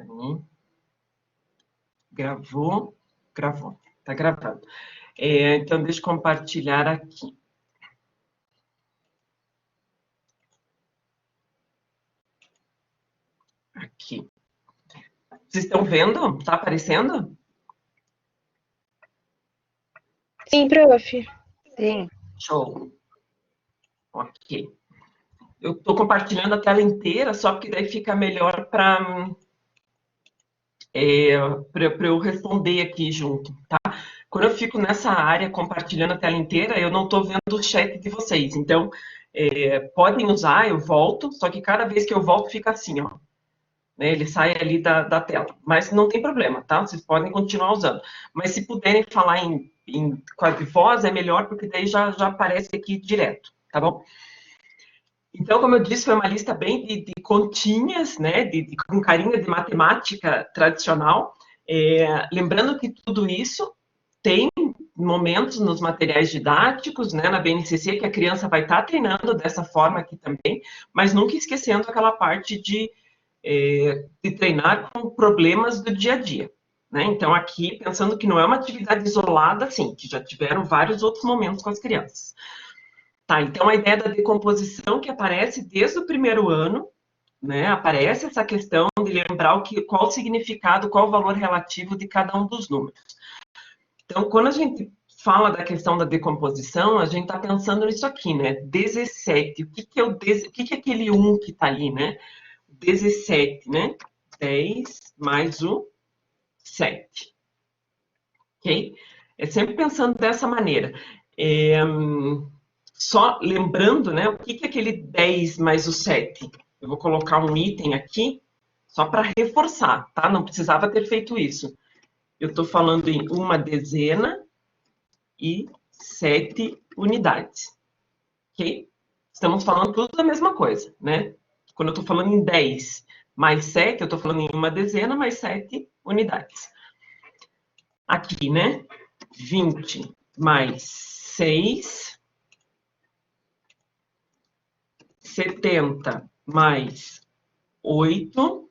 Peraí. Gravou, gravou, tá gravando. Então, deixa eu compartilhar aqui. Aqui. Vocês estão vendo? Tá aparecendo? Sim, prof. Sim. Show. Ok. Eu estou compartilhando a tela inteira, só porque daí fica melhor para eu responder aqui junto, tá? Quando eu fico nessa área compartilhando a tela inteira, eu não estou vendo o chat de vocês. Então, podem usar, eu volto, só que cada vez que eu volto fica assim, ó. Né, ele sai ali da tela. Mas não tem problema, tá? Vocês podem continuar usando. Mas se puderem falar em quase voz, é melhor, porque daí já aparece aqui direto, tá bom? Então, como eu disse, foi uma lista bem de continhas, né, com carinha de matemática tradicional. Lembrando que tudo isso tem momentos nos materiais didáticos, né, na BNCC, que a criança vai estar treinando dessa forma aqui também, mas nunca esquecendo aquela parte de treinar com problemas do dia a dia. Né? Então, aqui, pensando que não é uma atividade isolada, sim, que já tiveram vários outros momentos com as crianças. Tá, então a ideia da decomposição que aparece desde o primeiro ano, né, aparece essa questão de lembrar qual o significado, qual o valor relativo de cada um dos números. Então, quando a gente fala da questão da decomposição, a gente está pensando nisso aqui, né? 17, o que é aquele 1 que está ali, né? 17, né? 10 mais o 7. Ok? É sempre pensando dessa maneira. Só lembrando, né, o que é aquele 10 mais o 7? Eu vou colocar um item aqui, só para reforçar, tá? Não precisava ter feito isso. Eu estou falando em uma dezena e 7 unidades. Ok? Estamos falando tudo da mesma coisa, né? Quando eu estou falando em 10 mais 7, eu estou falando em uma dezena mais 7 unidades. Aqui, né? 20 mais 6... 70 mais 8.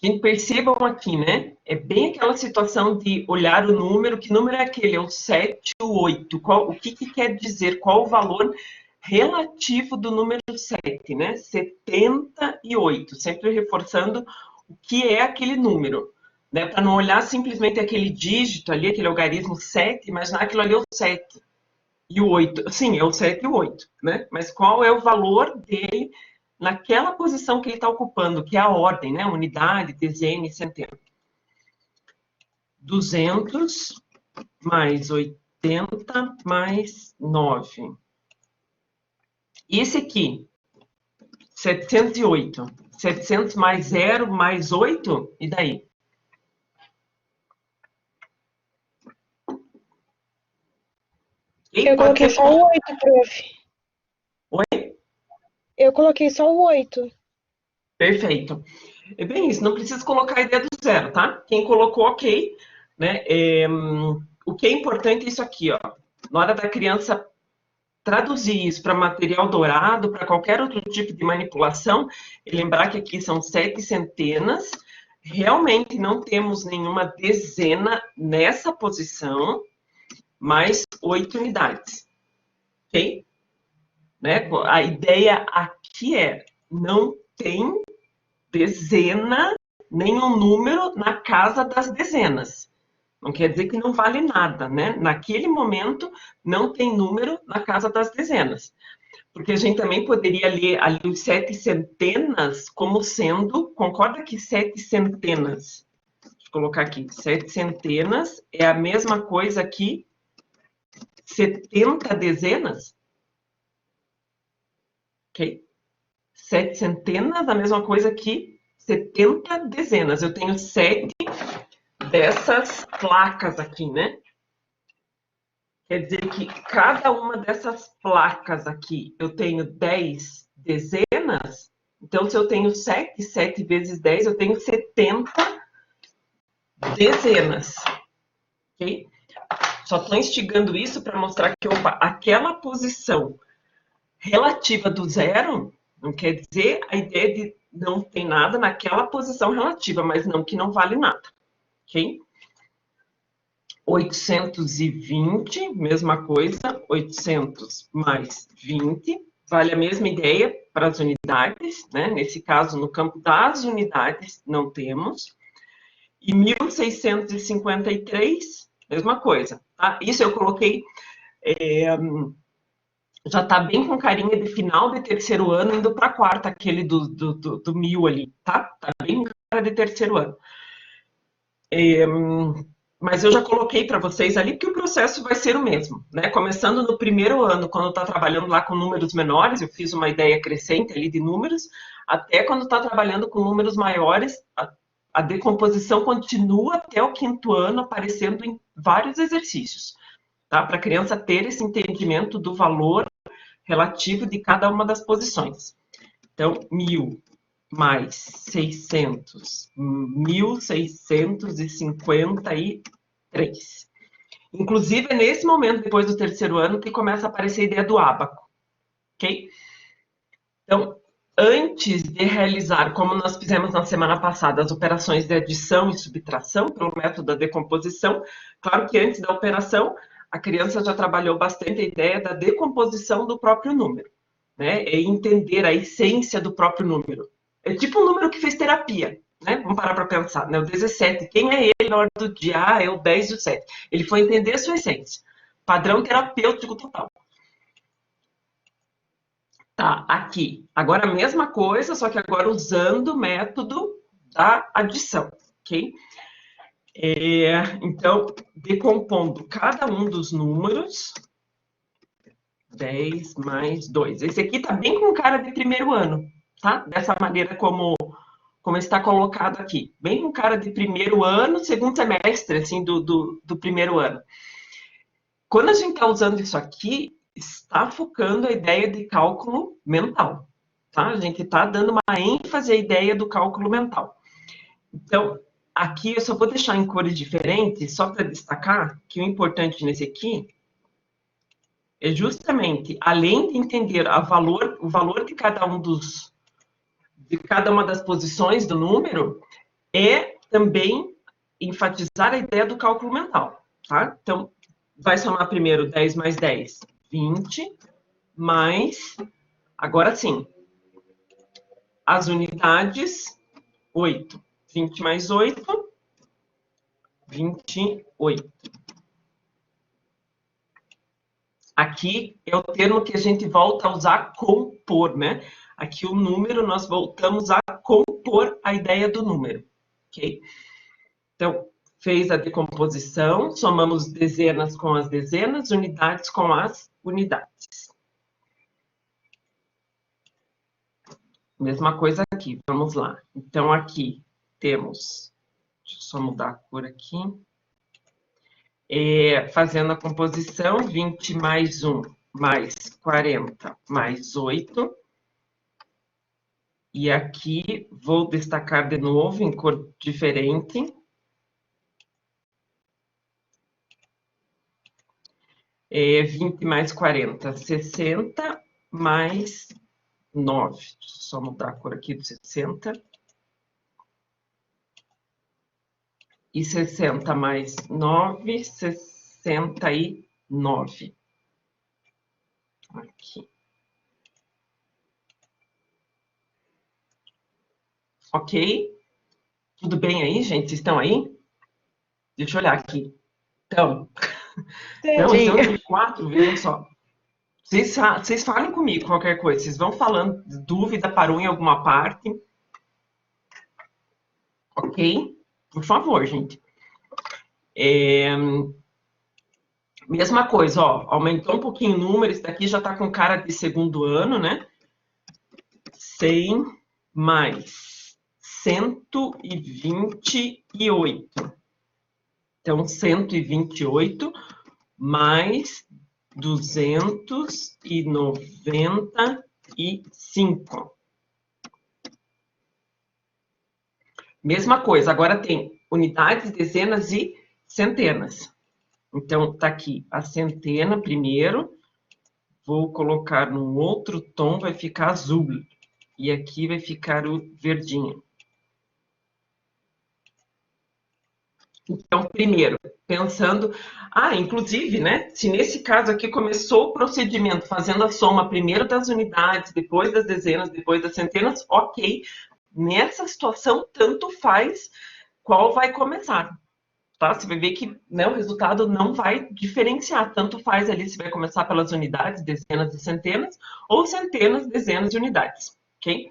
Gente, percebam aqui, né? É bem aquela situação de olhar o número. Que número é aquele? É o 7, o 8. O que quer dizer? Qual o valor relativo do número 7, né? 78. Sempre reforçando o que é aquele número. Né? Para não olhar simplesmente aquele dígito ali, aquele algarismo 7, imaginar aquilo ali é o 7. E o 8, sim, é o 7 e o 8, né? Mas qual é o valor dele naquela posição que ele está ocupando, que é a ordem, né? Unidade, dezena e centena. 200 mais 80 mais 9. E esse aqui, 708. 700 mais 0 mais 8, e daí? Eu coloquei só o 8, prof. Oi? Eu coloquei só o 8. Perfeito. É bem isso, não precisa colocar a ideia do zero, tá? Quem colocou, ok. Né? O que é importante é isso aqui, ó. Na hora da criança traduzir isso para material dourado, para qualquer outro tipo de manipulação, e lembrar que aqui são 7 centenas, realmente não temos nenhuma dezena nessa posição, mais 8 unidades. Ok? Né? A ideia aqui é, não tem dezena, nenhum número na casa das dezenas. Não quer dizer que não vale nada, né? Naquele momento, não tem número na casa das dezenas. Porque a gente também poderia ler ali os 7 centenas como sendo... Concorda que 7 centenas... Deixa eu colocar aqui. 7 centenas é a mesma coisa que 70 dezenas? Ok? 7 centenas é a mesma coisa que 70 dezenas. Eu tenho 7 dessas placas aqui, né? Quer dizer que cada uma dessas placas aqui, eu tenho 10 dezenas. Então, se eu tenho 7, 7 vezes 10, eu tenho 70 dezenas. Ok? Só estou instigando isso para mostrar que, opa, aquela posição relativa do zero não quer dizer a ideia de não tem nada naquela posição relativa, mas não que não vale nada, ok? 820, mesma coisa, 800 mais 20, vale a mesma ideia para as unidades, né? Nesse caso, no campo das unidades, não temos. E 1653, mesma coisa, tá? Isso eu coloquei, já está bem com carinha de final de terceiro ano, indo para a quarta, aquele do 1000 ali, tá? Tá bem com cara de terceiro ano. Mas eu já coloquei para vocês ali que o processo vai ser o mesmo, né? Começando no primeiro ano, quando está trabalhando lá com números menores, eu fiz uma ideia crescente ali de números, até quando está trabalhando com números maiores, a decomposição continua até o quinto ano, aparecendo em vários exercícios, tá? Para a criança ter esse entendimento do valor relativo de cada uma das posições. Então, 1000 mais 600, 1653. Inclusive, é nesse momento, depois do terceiro ano, que começa a aparecer a ideia do ábaco, ok? Então, antes de realizar, como nós fizemos na semana passada, as operações de adição e subtração pelo método da decomposição, claro que antes da operação, a criança já trabalhou bastante a ideia da decomposição do próprio número, né? É entender a essência do próprio número. É tipo um número que fez terapia, né? Vamos parar para pensar, né? O 17, quem é ele na hora do dia? Ah, é o 10 e o 7. Ele foi entender a sua essência. Padrão terapêutico total. Tá, aqui. Agora a mesma coisa, só que agora usando o método da adição, ok? Então, decompondo cada um dos números, 10 mais 2. Esse aqui tá bem com cara de primeiro ano, tá? Dessa maneira como está colocado aqui. Bem com cara de primeiro ano, segundo semestre, assim, do primeiro ano. Quando a gente está usando isso aqui, está focando a ideia de cálculo mental, tá? A gente está dando uma ênfase à ideia do cálculo mental. Então, aqui eu só vou deixar em cores diferentes, só para destacar que o importante nesse aqui é justamente, além de entender o valor de cada uma das posições do número, é também enfatizar a ideia do cálculo mental, tá? Então, vai somar primeiro 10 mais 10, 20, mais, agora sim, as unidades, 8. 20 mais 8, 28. Aqui é o termo que a gente volta a usar compor, né? Aqui o número, nós voltamos a compor a ideia do número, ok? Então, fez a decomposição, somamos dezenas com as dezenas, unidades com as unidades. Mesma coisa aqui, vamos lá. Então, aqui temos, deixa eu só mudar a cor aqui. Fazendo a composição, 20 mais 1 mais 40 mais 8. E aqui vou destacar de novo em cor diferente. 20 mais 40, 60 mais 9. Deixa eu só mudar a cor aqui do 60. E 60 mais 9, 69. Aqui. Ok? Tudo bem aí, gente? Vocês estão aí? Deixa eu olhar aqui. Então, não, são 24, vejam só. Vocês falem comigo qualquer coisa. Vocês vão falando, dúvida, parou em alguma parte. Ok? Por favor, gente. Mesma coisa, ó. Aumentou um pouquinho o número. Esse daqui já está com cara de segundo ano, né? 100 mais 128. Então, 128 mais 295. Mesma coisa, agora tem unidades, dezenas e centenas. Então, tá aqui a centena primeiro. Vou colocar num outro tom, vai ficar azul. E aqui vai ficar o verdinho. Então, primeiro, pensando... inclusive, né? Se nesse caso aqui começou o procedimento fazendo a soma primeiro das unidades, depois das dezenas, depois das centenas, ok. Nessa situação, tanto faz qual vai começar. Tá? Você vai ver que, né, o resultado não vai diferenciar. Tanto faz ali se vai começar pelas unidades, dezenas e centenas, ou centenas, dezenas e unidades. Ok?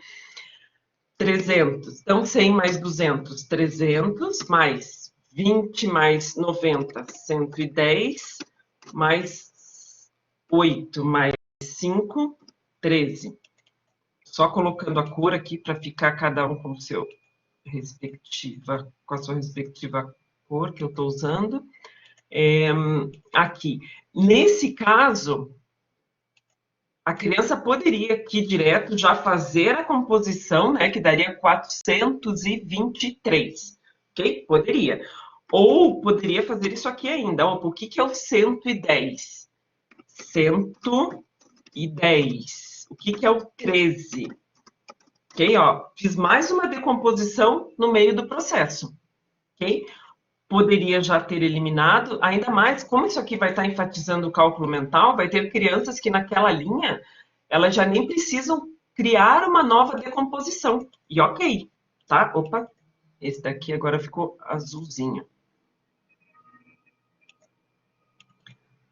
300. Então, 100 mais 200, 300, mais 20 mais 90, 110, mais 8 mais 5, 13. Só colocando a cor aqui para ficar cada um com a sua respectiva cor que eu estou usando. Aqui. Nesse caso, a criança poderia aqui direto já fazer a composição, né, que daria 423, ok? Poderia. Ou poderia fazer isso aqui ainda. Opa, o que é o 110? 110. O que é o 13? Ok? Ó, fiz mais uma decomposição no meio do processo. Ok? Poderia já ter eliminado, ainda mais, como isso aqui vai estar enfatizando o cálculo mental, vai ter crianças que naquela linha, elas já nem precisam criar uma nova decomposição. E ok, tá? Opa, esse daqui agora ficou azulzinho.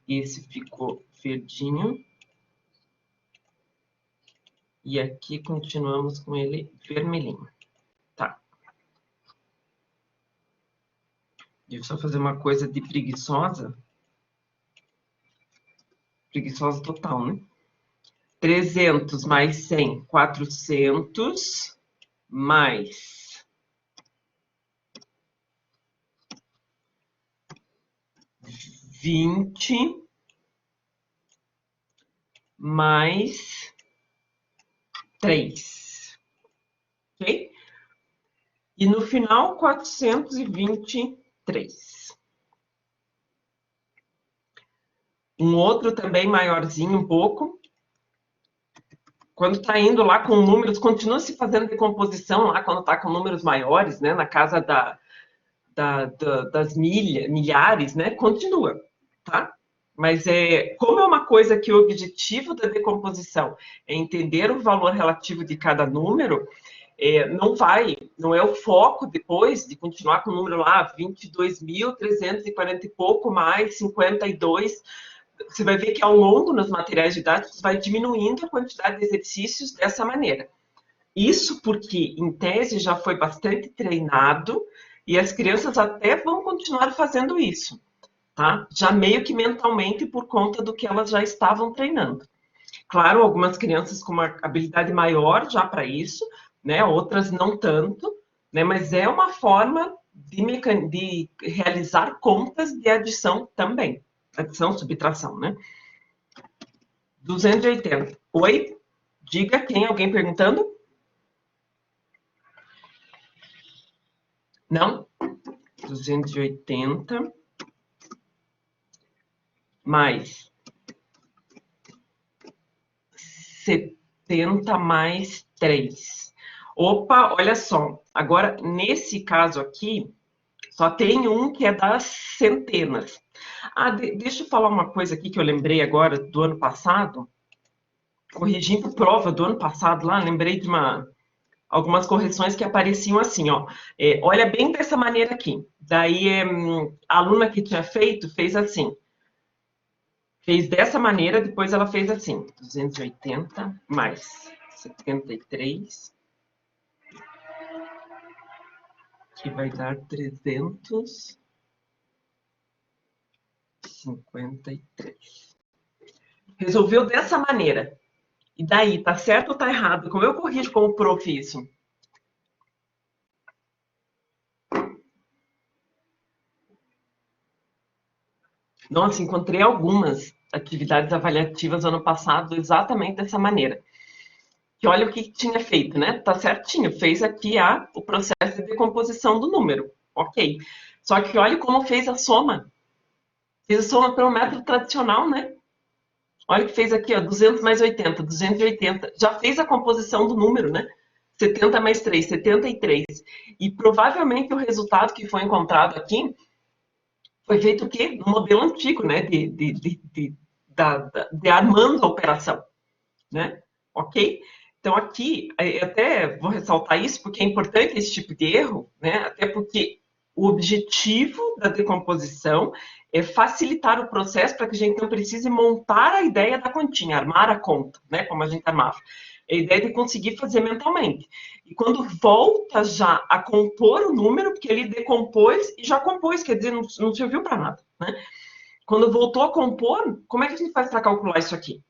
Esse ficou verdinho. E aqui continuamos com ele vermelhinho. Tá. Deixa eu só fazer uma coisa de preguiçosa. Preguiçosa total, né? 300 mais 100, 400, mais 20, mais 3. Ok? E no final, 423. Um outro também maiorzinho um pouco. Quando está indo lá com números, continua se fazendo decomposição lá quando está com números maiores, né? Na casa das milhares, né? Continua, tá? Mas como é uma coisa que o objetivo da decomposição é entender o valor relativo de cada número, não é o foco depois de continuar com o número lá, 22.340 e pouco mais 52. Você vai ver que ao longo nos materiais didáticos vai diminuindo a quantidade de exercícios dessa maneira. Isso porque, em tese, já foi bastante treinado e as crianças até vão continuar fazendo isso, tá? Já meio que mentalmente por conta do que elas já estavam treinando. Claro, algumas crianças com uma habilidade maior já para isso, né? Outras não tanto, né? Mas é uma forma de realizar contas de adição também. Adição, subtração, né? 280. Oi? Diga quem? Alguém perguntando? Não? 280 mais 70 mais 3. Opa, olha só. Agora, nesse caso aqui, só tem um que é das centenas. Deixa eu falar uma coisa aqui que eu lembrei agora do ano passado. Corrigindo prova do ano passado lá, lembrei de algumas correções que apareciam assim, ó. Olha bem dessa maneira aqui. Daí, a aluna que tinha feito, fez assim. Fez dessa maneira, depois ela fez assim. 280 mais 73, que vai dar 353. Resolveu dessa maneira. E daí, tá certo ou tá errado? Como eu corrijo como prof isso? Nossa, encontrei algumas atividades avaliativas ano passado exatamente dessa maneira. Que olha o que tinha feito, né? Tá certinho, fez aqui o processo de decomposição do número. Ok. Só que olha como fez a soma. Fez a soma pelo método tradicional, né? Olha o que fez aqui, ó, 200 mais 80, 280. Já fez a composição do número, né? 70 mais 3, 73. E provavelmente o resultado que foi encontrado aqui foi feito o quê? No modelo antigo, né? De armando a operação, né? Ok? Então, aqui, até vou ressaltar isso, porque é importante esse tipo de erro, né? Até porque o objetivo da decomposição é facilitar o processo para que a gente não precise montar a ideia da continha, armar a conta, né? Como a gente armava. É a ideia de conseguir fazer mentalmente. E quando volta já a compor o número, porque ele decompôs e já compôs, quer dizer, não serviu para nada, né? Quando voltou a compor, como é que a gente faz para calcular isso aqui?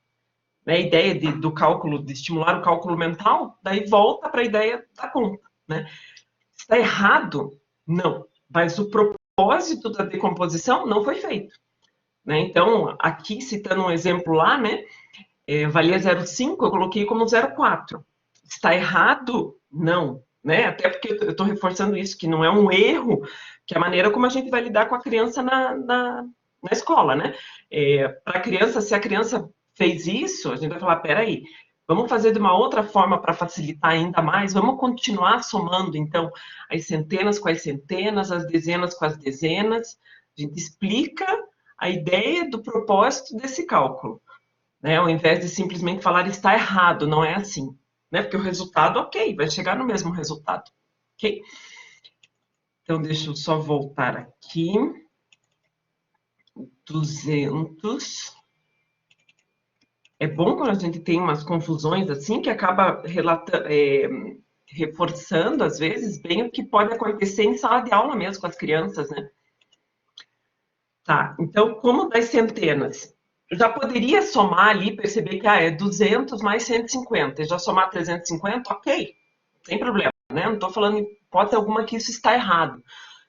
Né, a ideia do cálculo, de estimular o cálculo mental, daí volta para a ideia da conta. Né? Está errado? Não. Mas o propósito da decomposição não foi feito. Né? Então, aqui, citando um exemplo lá, né, valia 0,5, eu coloquei como 0,4. Está errado? Não. Né? Até porque eu estou reforçando isso, que não é um erro, que é a maneira como a gente vai lidar com a criança na escola. Né? Para a criança, se a criança fez isso, a gente vai falar, peraí, vamos fazer de uma outra forma para facilitar ainda mais, vamos continuar somando, então, as centenas com as centenas, as dezenas com as dezenas, a gente explica a ideia do propósito desse cálculo, né? Ao invés de simplesmente falar está errado, não é assim, né? Porque o resultado, ok, vai chegar no mesmo resultado, ok? Então, deixa eu só voltar aqui, 200... É bom quando a gente tem umas confusões assim, que acaba reforçando, às vezes, bem o que pode acontecer em sala de aula mesmo com as crianças, né? Tá, então, como das centenas? Eu já poderia somar ali, perceber que é 200 mais 150. Eu já somar 350, ok, sem problema, né? Não estou falando em hipótese alguma que isso está errado,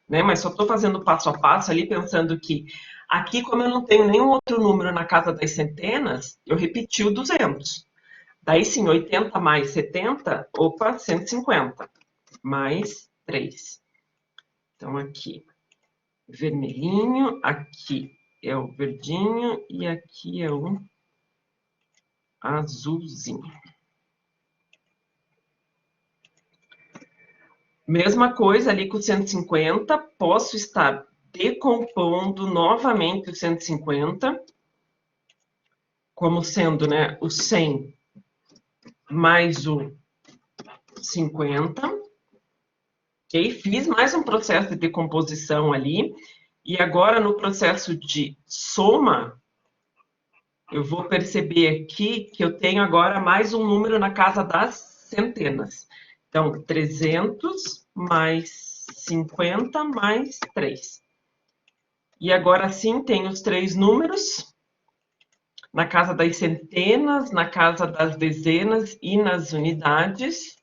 né? Mas só estou fazendo passo a passo ali, pensando que aqui, como eu não tenho nenhum outro número na casa das centenas, eu repeti o 200. Daí sim, 80 mais 70, opa, 150, mais 3. Então, aqui, vermelhinho, aqui é o verdinho e aqui é o azulzinho. Mesma coisa ali com o 150, posso estar decompondo novamente o 150, como sendo, né, o 100 mais o 50. Ok? Fiz mais um processo de decomposição ali. E agora, no processo de soma, eu vou perceber aqui que eu tenho agora mais um número na casa das centenas. Então, 300 mais 50 mais 3. E agora sim, tem os três números na casa das centenas, na casa das dezenas e nas unidades.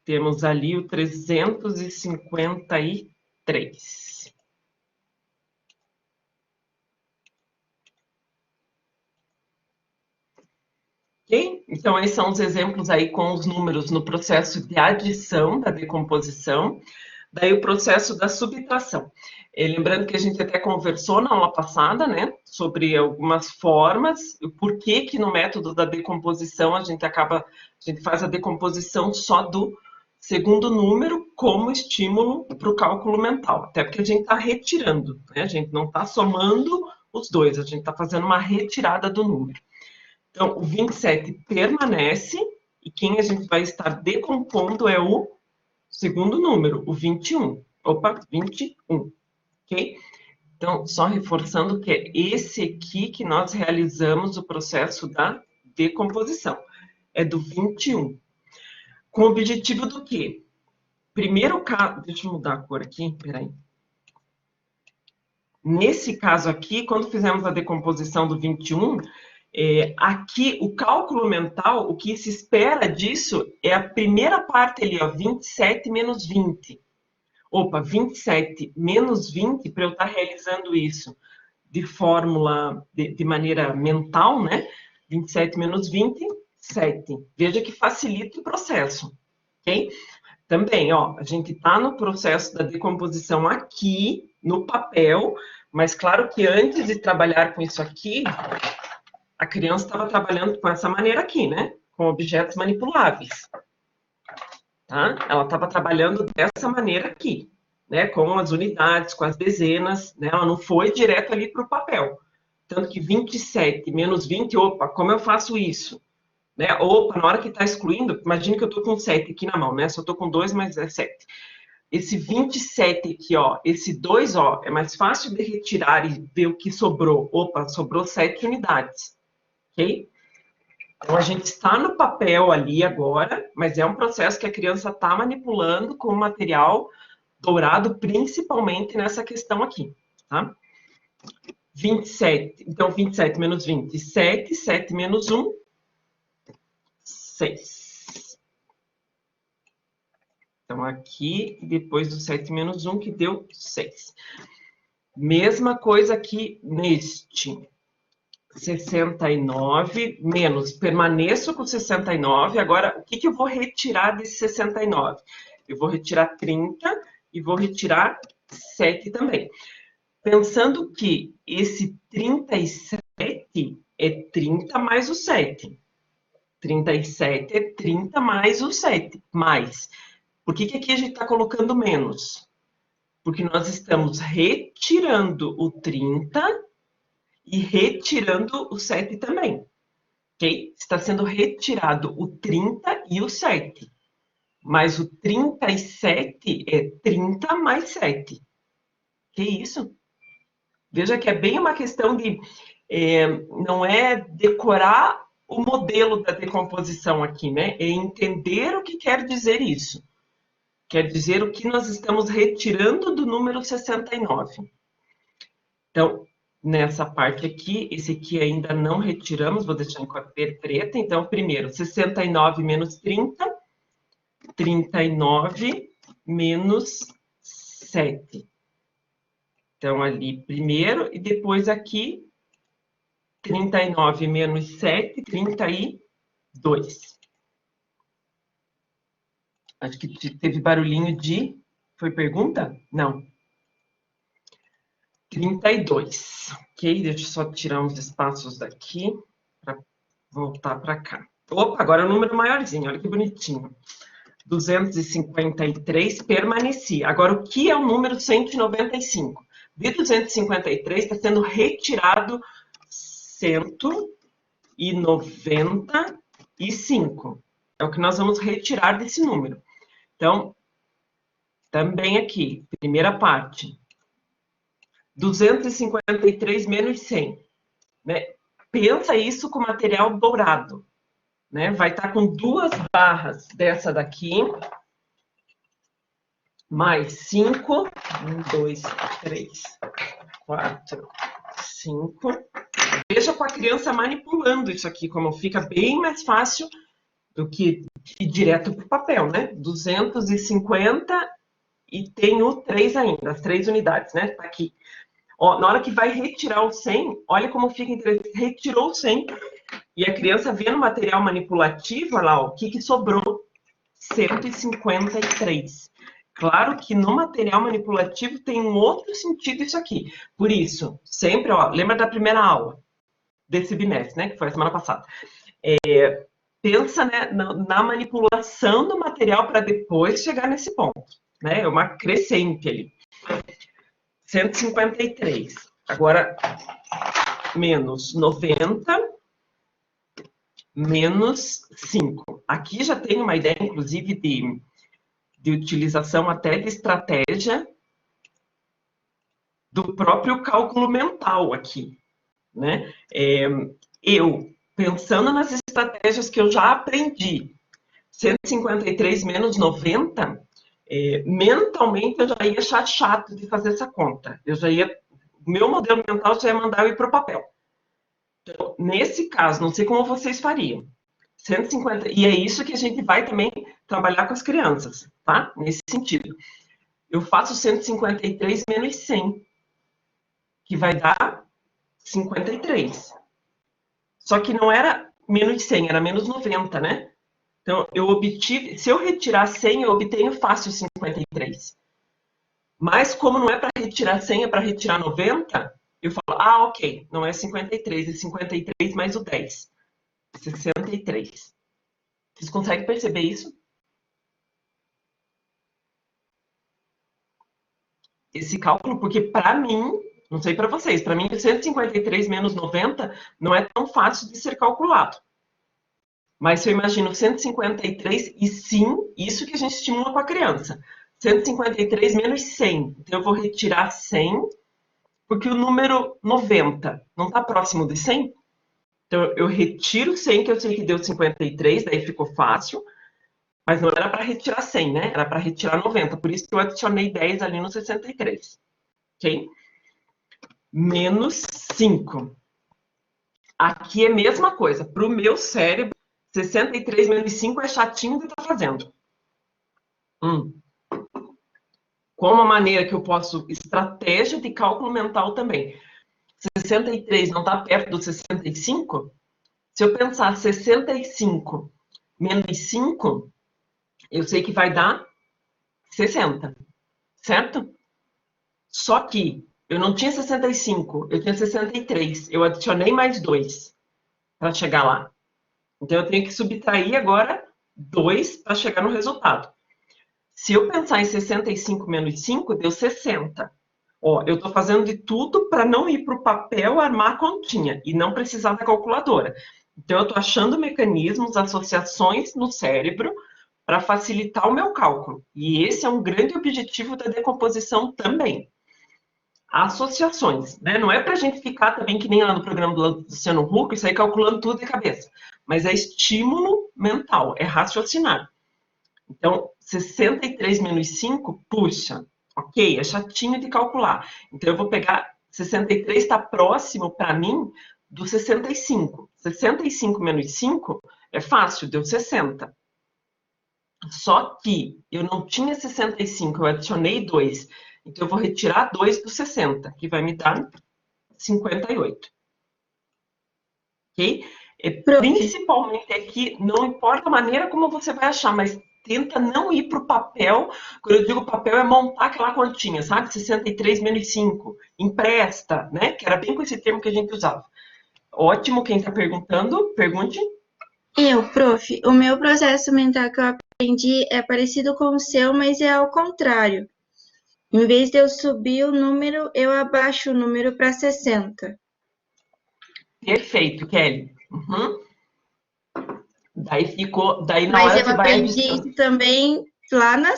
Temos ali o 353. Ok? Então, esses são os exemplos aí com os números no processo de adição da decomposição. Daí o processo da subtração. Lembrando que a gente até conversou na aula passada, né, sobre algumas formas, o porquê que no método da decomposição a gente faz a decomposição só do segundo número como estímulo para o cálculo mental. Até porque a gente está retirando, né, a gente não está somando os dois, a gente está fazendo uma retirada do número. Então, o 27 permanece e quem a gente vai estar decompondo é o segundo número, o 21. Opa, 21, ok? Então, só reforçando que é esse aqui que nós realizamos o processo da decomposição. É do 21. Com o objetivo do quê? Primeiro caso... Deixa eu mudar a cor aqui, peraí. Nesse caso aqui, quando fizemos a decomposição do 21, aqui o cálculo mental, o que se espera disso é a primeira parte ali, ó, 27 menos 20. Opa, 27 menos 20, para eu estar realizando isso de fórmula, de maneira mental, né? 27 menos 20, 7. Veja que facilita o processo, ok? Também, ó, a gente está no processo da decomposição aqui, no papel, mas claro que antes de trabalhar com isso aqui, a criança estava trabalhando com essa maneira aqui, né? Com objetos manipuláveis. Tá? Ela estava trabalhando dessa maneira aqui, né? Com as unidades, com as dezenas, né? Ela não foi direto ali para o papel. Tanto que 27 menos 20, opa, como eu faço isso? Né? Opa, na hora que está excluindo, imagine que eu estou com 7 aqui na mão, né? Só estou com 2, mas é 7. Esse 27 aqui, ó, esse 2, ó, é mais fácil de retirar e ver o que sobrou. Opa, sobrou 7 unidades, ok? Então, a gente está no papel ali agora, mas é um processo que a criança está manipulando com o material dourado, principalmente nessa questão aqui, tá? 27, então 27 menos 20, 7, 7 menos 1, 6. Então, aqui, depois do 7 menos 1, que deu 6. Mesma coisa aqui neste. 69 menos, permaneço com 69, agora o que eu vou retirar desse 69? Eu vou retirar 30 e vou retirar 7 também. Pensando que esse 37 é 30 mais o 7. 37 é 30 mais o 7. Mais. Por que aqui a gente está colocando menos? Porque nós estamos retirando o 30 e retirando o 7 também. Ok? Está sendo retirado o 30 e o 7. Mas o 37 é 30 mais 7. Que isso? Veja que é bem uma questão de... não é decorar o modelo da decomposição aqui, né? É entender o que quer dizer isso. Quer dizer o que nós estamos retirando do número 69. Então, nessa parte aqui, esse aqui ainda não retiramos, vou deixar em cor preta. Então, primeiro, 69 menos 30, 39 menos 7. Então, ali primeiro, e depois aqui, 39 menos 7, 32. Acho que teve barulhinho de... Foi pergunta? Não. 32. Ok? Deixa eu só tirar uns espaços daqui para voltar para cá. Opa, agora é um número maiorzinho, olha que bonitinho. 253 permanecia. Agora, o que é o número 195? De 253 está sendo retirado 195. É o que nós vamos retirar desse número. Então, também aqui, primeira parte. 253 menos 100. Né? Pensa isso com material dourado. Né? Vai estar com duas barras dessa daqui, mais 5, 1, 2, 3, 4, 5. Veja com a criança manipulando isso aqui, como fica bem mais fácil do que ir direto para o papel, né? 250 e tem o 3 ainda, as 3 unidades, né? Tá aqui. Ó, na hora que vai retirar o 100, olha como fica interessante. Retirou o 100 e a criança vê no material manipulativo, olha lá, ó, o que sobrou? 153. Claro que no material manipulativo tem um outro sentido isso aqui. Por isso, sempre, ó, lembra da primeira aula desse bimestre, né, que foi a semana passada. Pensa, né, na manipulação do material para depois chegar nesse ponto. Né? É uma crescente ali. 153. Agora, menos 90, menos 5. Aqui já tem uma ideia, inclusive, de utilização até de estratégia do próprio cálculo mental aqui. Né? Eu, pensando nas estratégias que eu já aprendi, 153 menos 90, mentalmente eu já ia achar chato de fazer essa conta. O meu modelo mental já ia mandar eu ir para o papel. Então, nesse caso, não sei como vocês fariam. 150, e é isso que a gente vai também trabalhar com as crianças, tá? Nesse sentido. Eu faço 153 menos 100, que vai dar 53. Só que não era menos 100, era menos 90, né? Então, eu obtive, se eu retirar 100, eu obtenho fácil 53. Mas como não é para retirar 100, é para retirar 90, eu falo, ok, não é 53, é 53 mais o 10. 63. Vocês conseguem perceber isso? Esse cálculo, porque para mim, não sei para vocês, para mim 153 menos 90 não é tão fácil de ser calculado. Mas se eu imagino 153 e sim, isso que a gente estimula com a criança. 153 menos 100. Então eu vou retirar 100, porque o número 90 não está próximo de 100. Então eu retiro 100, que eu sei que deu 53, daí ficou fácil. Mas não era para retirar 100, né? Era para retirar 90. Por isso que eu adicionei 10 ali no 63. Ok? Menos 5. Aqui é a mesma coisa. Para o meu cérebro, 63 menos 5 é chatinho de estar fazendo. Como a maneira que eu posso... Estratégia de cálculo mental também. 63 não está perto do 65? Se eu pensar 65 menos 5, eu sei que vai dar 60. Certo? Só que eu não tinha 65, eu tinha 63. Eu adicionei mais 2 para chegar lá. Então, eu tenho que subtrair agora 2 para chegar no resultado. Se eu pensar em 65 menos 5, deu 60. Ó, eu estou fazendo de tudo para não ir para o papel armar a continha e não precisar da calculadora. Então, eu estou achando mecanismos, associações no cérebro para facilitar o meu cálculo. E esse é um grande objetivo da decomposição também. Associações, né? Não é para a gente ficar também que nem lá no programa do Luciano Huck e sair calculando tudo de cabeça, mas é estímulo mental, é raciocinar. Então, 63 menos 5, puxa, ok, é chatinho de calcular. Então, eu vou pegar, 63 está próximo para mim do 65. 65 menos 5 é fácil, deu 60. Só que eu não tinha 65, eu adicionei 2. Então, eu vou retirar 2 do 60, que vai me dar 58. Ok? Principalmente aqui, não importa a maneira como você vai achar, mas tenta não ir para o papel. Quando eu digo papel, é montar aquela continha, sabe? 63 menos 5. Empresta, né? Que era bem com esse termo que a gente usava. Ótimo, quem está perguntando, pergunte. Prof, o meu processo mental que eu aprendi é parecido com o seu, mas é ao contrário. Em vez de eu subir o número, eu abaixo o número para 60. Perfeito, Kelly. Uhum. Daí ficou. Daí na Mas hora eu você vai aprendi adicionar. isso também lá na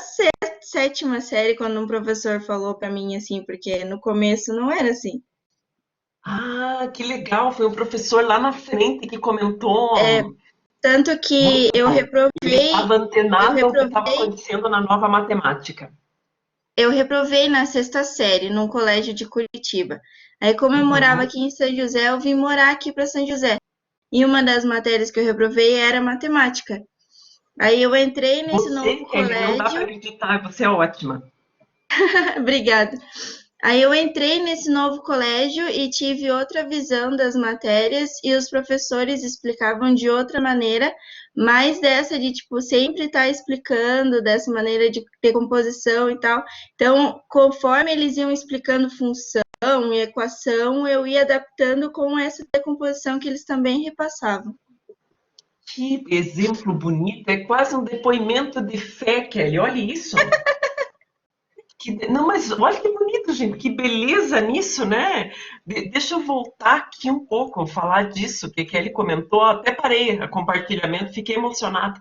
sétima série, quando um professor falou para mim assim, porque no começo não era assim. Ah, que legal! Foi um professor lá na frente que comentou. Tanto que Muito eu bom. Ele reprovei, estava antenado ao que estava acontecendo na nova matemática. eu reprovei na sexta série, num colégio de Curitiba. Aí, como eu morava aqui em São José, eu vim morar aqui para São José. E uma das matérias que eu reprovei era matemática. Aí eu entrei nesse novo Kelly, não dá para colégio. acreditar, você é ótima. Obrigada. Aí eu entrei nesse novo colégio e tive outra visão das matérias e os professores explicavam de outra maneira, mais dessa de, tipo, sempre estar explicando dessa maneira de decomposição e tal. Então, conforme eles iam explicando função e equação, eu ia adaptando com essa decomposição que eles também repassavam. Que exemplo bonito, é quase um depoimento de fé, Kelly, olha isso. Não, mas olha que bonito, gente, que beleza nisso, né? Deixa eu voltar aqui um pouco, falar disso, que a Kelly comentou, até parei a compartilhamento, fiquei emocionada.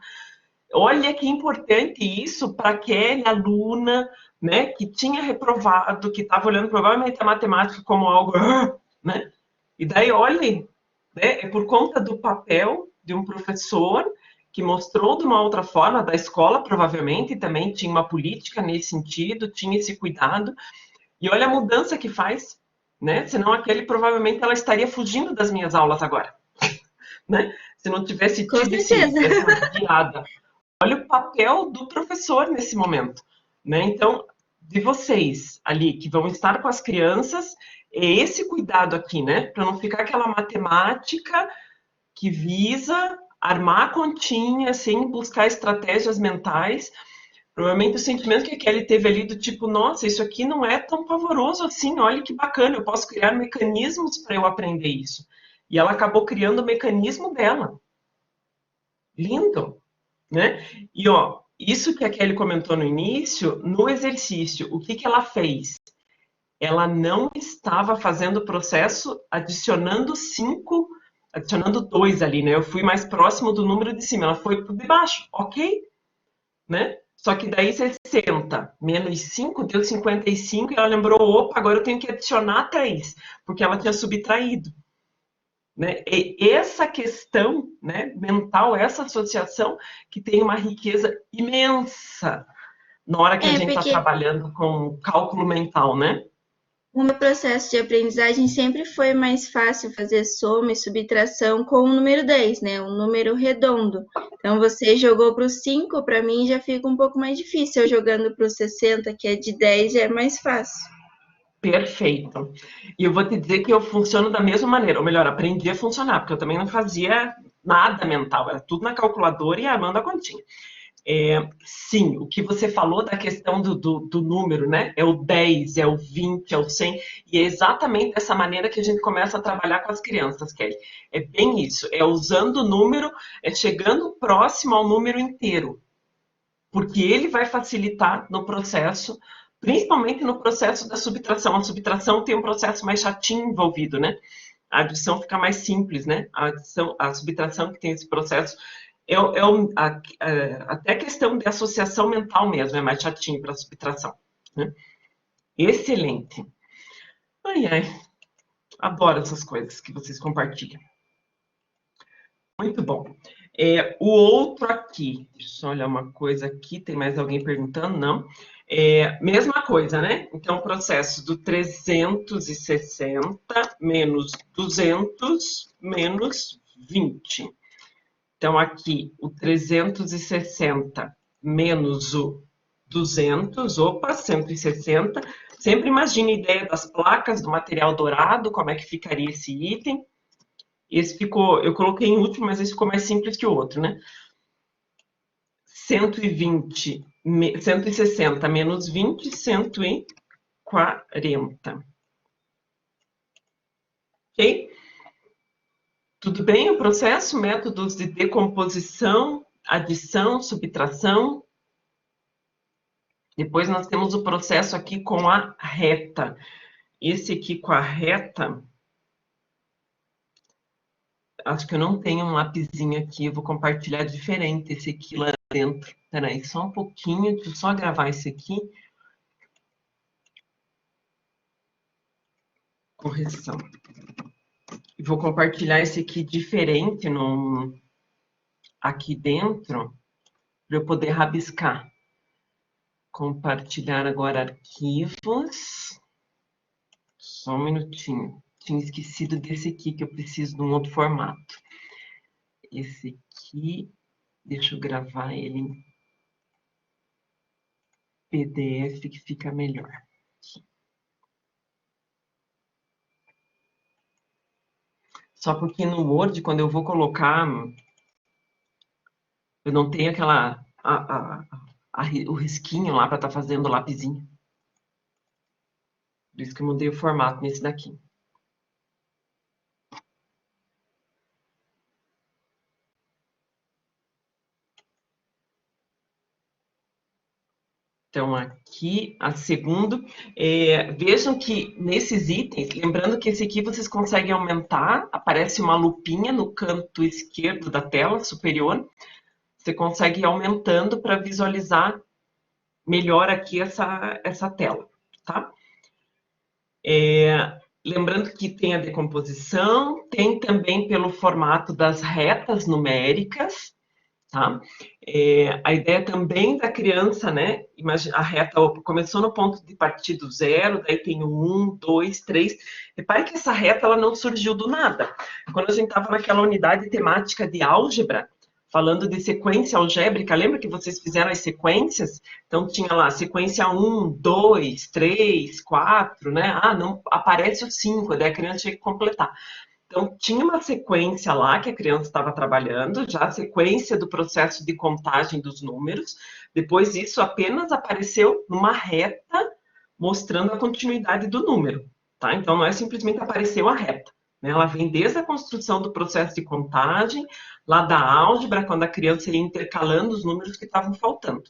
Olha que importante isso para a Kelly, aluna, né, que tinha reprovado, que estava olhando provavelmente a matemática como algo, né? E daí, olha, né, é por conta do papel de um professor que mostrou de uma outra forma, da escola provavelmente também tinha uma política nesse sentido, tinha esse cuidado, e olha a mudança que faz, né? Senão aquele provavelmente ela estaria fugindo das minhas aulas agora, né? Se não tivesse tido essa guiada. Olha o papel do professor nesse momento, né? Então, de vocês ali que vão estar com as crianças, é esse cuidado aqui, né? Para não ficar aquela matemática que visa armar a continha, sem buscar estratégias mentais. Provavelmente o sentimento que a Kelly teve ali do tipo, nossa, isso aqui não é tão pavoroso assim, olha que bacana, eu posso criar mecanismos para eu aprender isso. E ela acabou criando o mecanismo dela. Lindo, né? E ó, isso que a Kelly comentou no início, no exercício, o que que ela fez? Ela não estava fazendo o processo adicionando 5, adicionando 2 ali, né? Eu fui mais próximo do número de cima, ela foi por debaixo, ok? Né? Só que daí 60 menos 5 deu 55 e ela lembrou, opa, agora eu tenho que adicionar 3, porque ela tinha subtraído. Né? E essa questão, né, mental, essa associação que tem uma riqueza imensa na hora que a gente está Porque trabalhando com cálculo mental, né? o meu processo de aprendizagem sempre foi mais fácil fazer soma e subtração com o número 10, né? Um número redondo. Então, você jogou para o 5, para mim já fica um pouco mais difícil. Eu jogando para o 60, que é de 10, já é mais fácil. Perfeito. E eu vou te dizer que eu funciono da mesma maneira, ou melhor, aprendi a funcionar, porque eu também não fazia nada mental, era tudo na calculadora e armando a continha. Sim, o que você falou da questão do número, né? É o 10, é o 20, é o 100, e é exatamente dessa maneira que a gente começa a trabalhar com as crianças, Kelly. É bem isso, é usando o número, é chegando próximo ao número inteiro, porque ele vai facilitar no processo, principalmente no processo da subtração. A subtração tem um processo mais chatinho envolvido, né? A adição fica mais simples, né? A subtração que tem esse processo até a questão de associação mental mesmo é mais chatinho para a subtração. Né? Excelente. Ai, ai. Adoro essas coisas que vocês compartilham. Muito bom. O outro aqui, deixa eu só olhar uma coisa aqui, tem mais alguém perguntando? Não. Mesma coisa, né? Então, o processo do 360 menos 200 menos 20. Então, aqui, o 360 menos o 200, opa, 160. Sempre imagine a ideia das placas do material dourado, como é que ficaria esse item. Esse ficou, eu coloquei em último, mas esse ficou mais simples que o outro, né? 160 menos 20, 140. Ok? Tudo bem o processo? Métodos de decomposição, adição, subtração. Depois nós temos o processo aqui com a reta. Esse aqui com a reta, acho que eu não tenho um lapisinho aqui, eu vou compartilhar diferente esse aqui lá dentro. Espera aí, só um pouquinho, deixa eu só gravar esse aqui. Correção. Vou compartilhar esse aqui diferente aqui dentro, para eu poder rabiscar. Compartilhar agora arquivos. Só um minutinho. Tinha esquecido desse aqui, que eu preciso de um outro formato. Esse aqui, deixa eu gravar ele em PDF, que fica melhor. Só porque no Word, quando eu vou colocar, eu não tenho o risquinho lá para estar fazendo o lapisinho. Por isso que eu mudei o formato nesse daqui. Então, aqui, a segundo, vejam que nesses itens, lembrando que esse aqui vocês conseguem aumentar, aparece uma lupinha no canto esquerdo da tela superior, você consegue ir aumentando para visualizar melhor aqui essa tela, tá? Lembrando que tem a decomposição, tem também pelo formato das retas numéricas, tá? A ideia também da criança, né? Imagina, a reta começou no ponto de partida 0, daí tem o 1, 2, 3. Repare que essa reta ela não surgiu do nada. Quando a gente estava naquela unidade temática de álgebra, falando de sequência algébrica, lembra que vocês fizeram as sequências? Então tinha lá sequência 1, 2, 3, 4, né? Ah, não aparece o 5, daí a criança tinha que completar. Então, tinha uma sequência lá que a criança estava trabalhando, já a sequência do processo de contagem dos números. Depois, isso apenas apareceu numa reta mostrando a continuidade do número, tá? Então, não é simplesmente apareceu a reta, né? Ela vem desde a construção do processo de contagem, lá da álgebra, quando a criança ia intercalando os números que estavam faltando,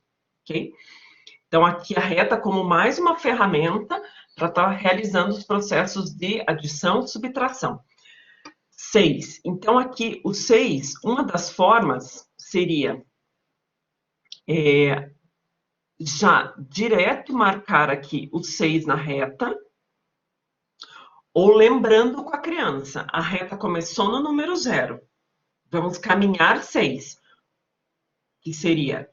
ok? Então, aqui a reta como mais uma ferramenta para estar realizando os processos de adição e subtração. 6. Então, aqui, o 6, uma das formas seria já direto marcar aqui o 6 na reta, ou lembrando com a criança, a reta começou no número 0. Vamos caminhar 6, que seria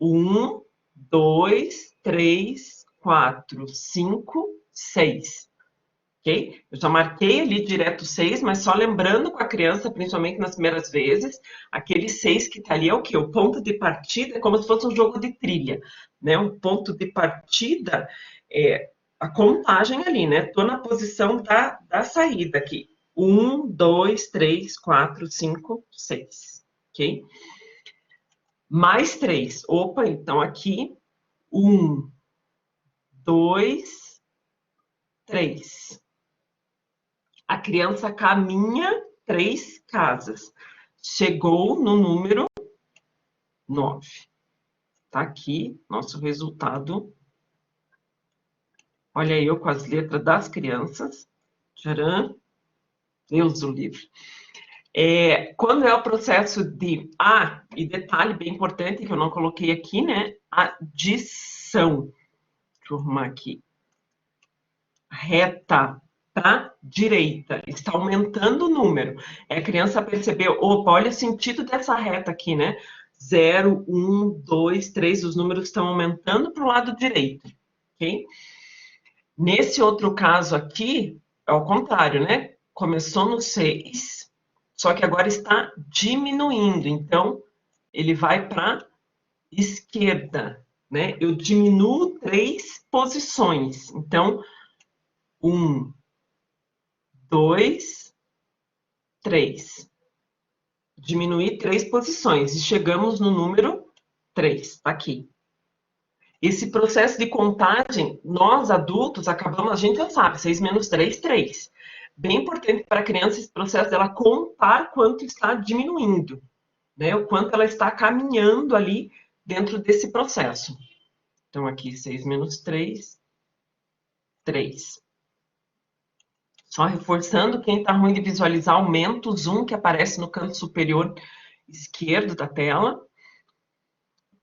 1, 2, 3, 4, 5, 6. Ok? Eu já marquei ali direto 6, mas só lembrando com a criança, principalmente nas primeiras vezes, aquele 6 que está ali é o quê? O ponto de partida é como se fosse um jogo de trilha, né? Um ponto de partida é a contagem ali, né? Estou na posição da saída aqui. 1, 2, 3, 4, 5, 6. Ok? Mais 3. Opa, então aqui, 1, 2, 3. A criança caminha 3 casas. Chegou no número 9. Tá aqui nosso resultado. Olha eu com as letras das crianças. Tcharam. Deus do livre. Quando é o processo de... e detalhe bem importante que eu não coloquei aqui, né? Adição. Deixa eu arrumar aqui. Reta para direita, está aumentando o número. A criança percebeu, opa, olha o sentido dessa reta aqui, né? 0, 1, 2, 3, os números estão aumentando para o lado direito, ok? Nesse outro caso aqui, é o contrário, né? Começou no 6, só que agora está diminuindo, então ele vai para esquerda, né? Eu diminuo 3 posições, então 1, 2, 3. Diminuir 3 posições e chegamos no número 3, tá aqui. Esse processo de contagem, nós adultos acabamos, a gente já sabe, 6 menos 3, 3. Bem importante para a criança esse processo dela contar quanto está diminuindo, né? O quanto ela está caminhando ali dentro desse processo. Então, aqui, 6 menos 3, 3. Só reforçando, quem está ruim de visualizar, aumenta o zoom que aparece no canto superior esquerdo da tela.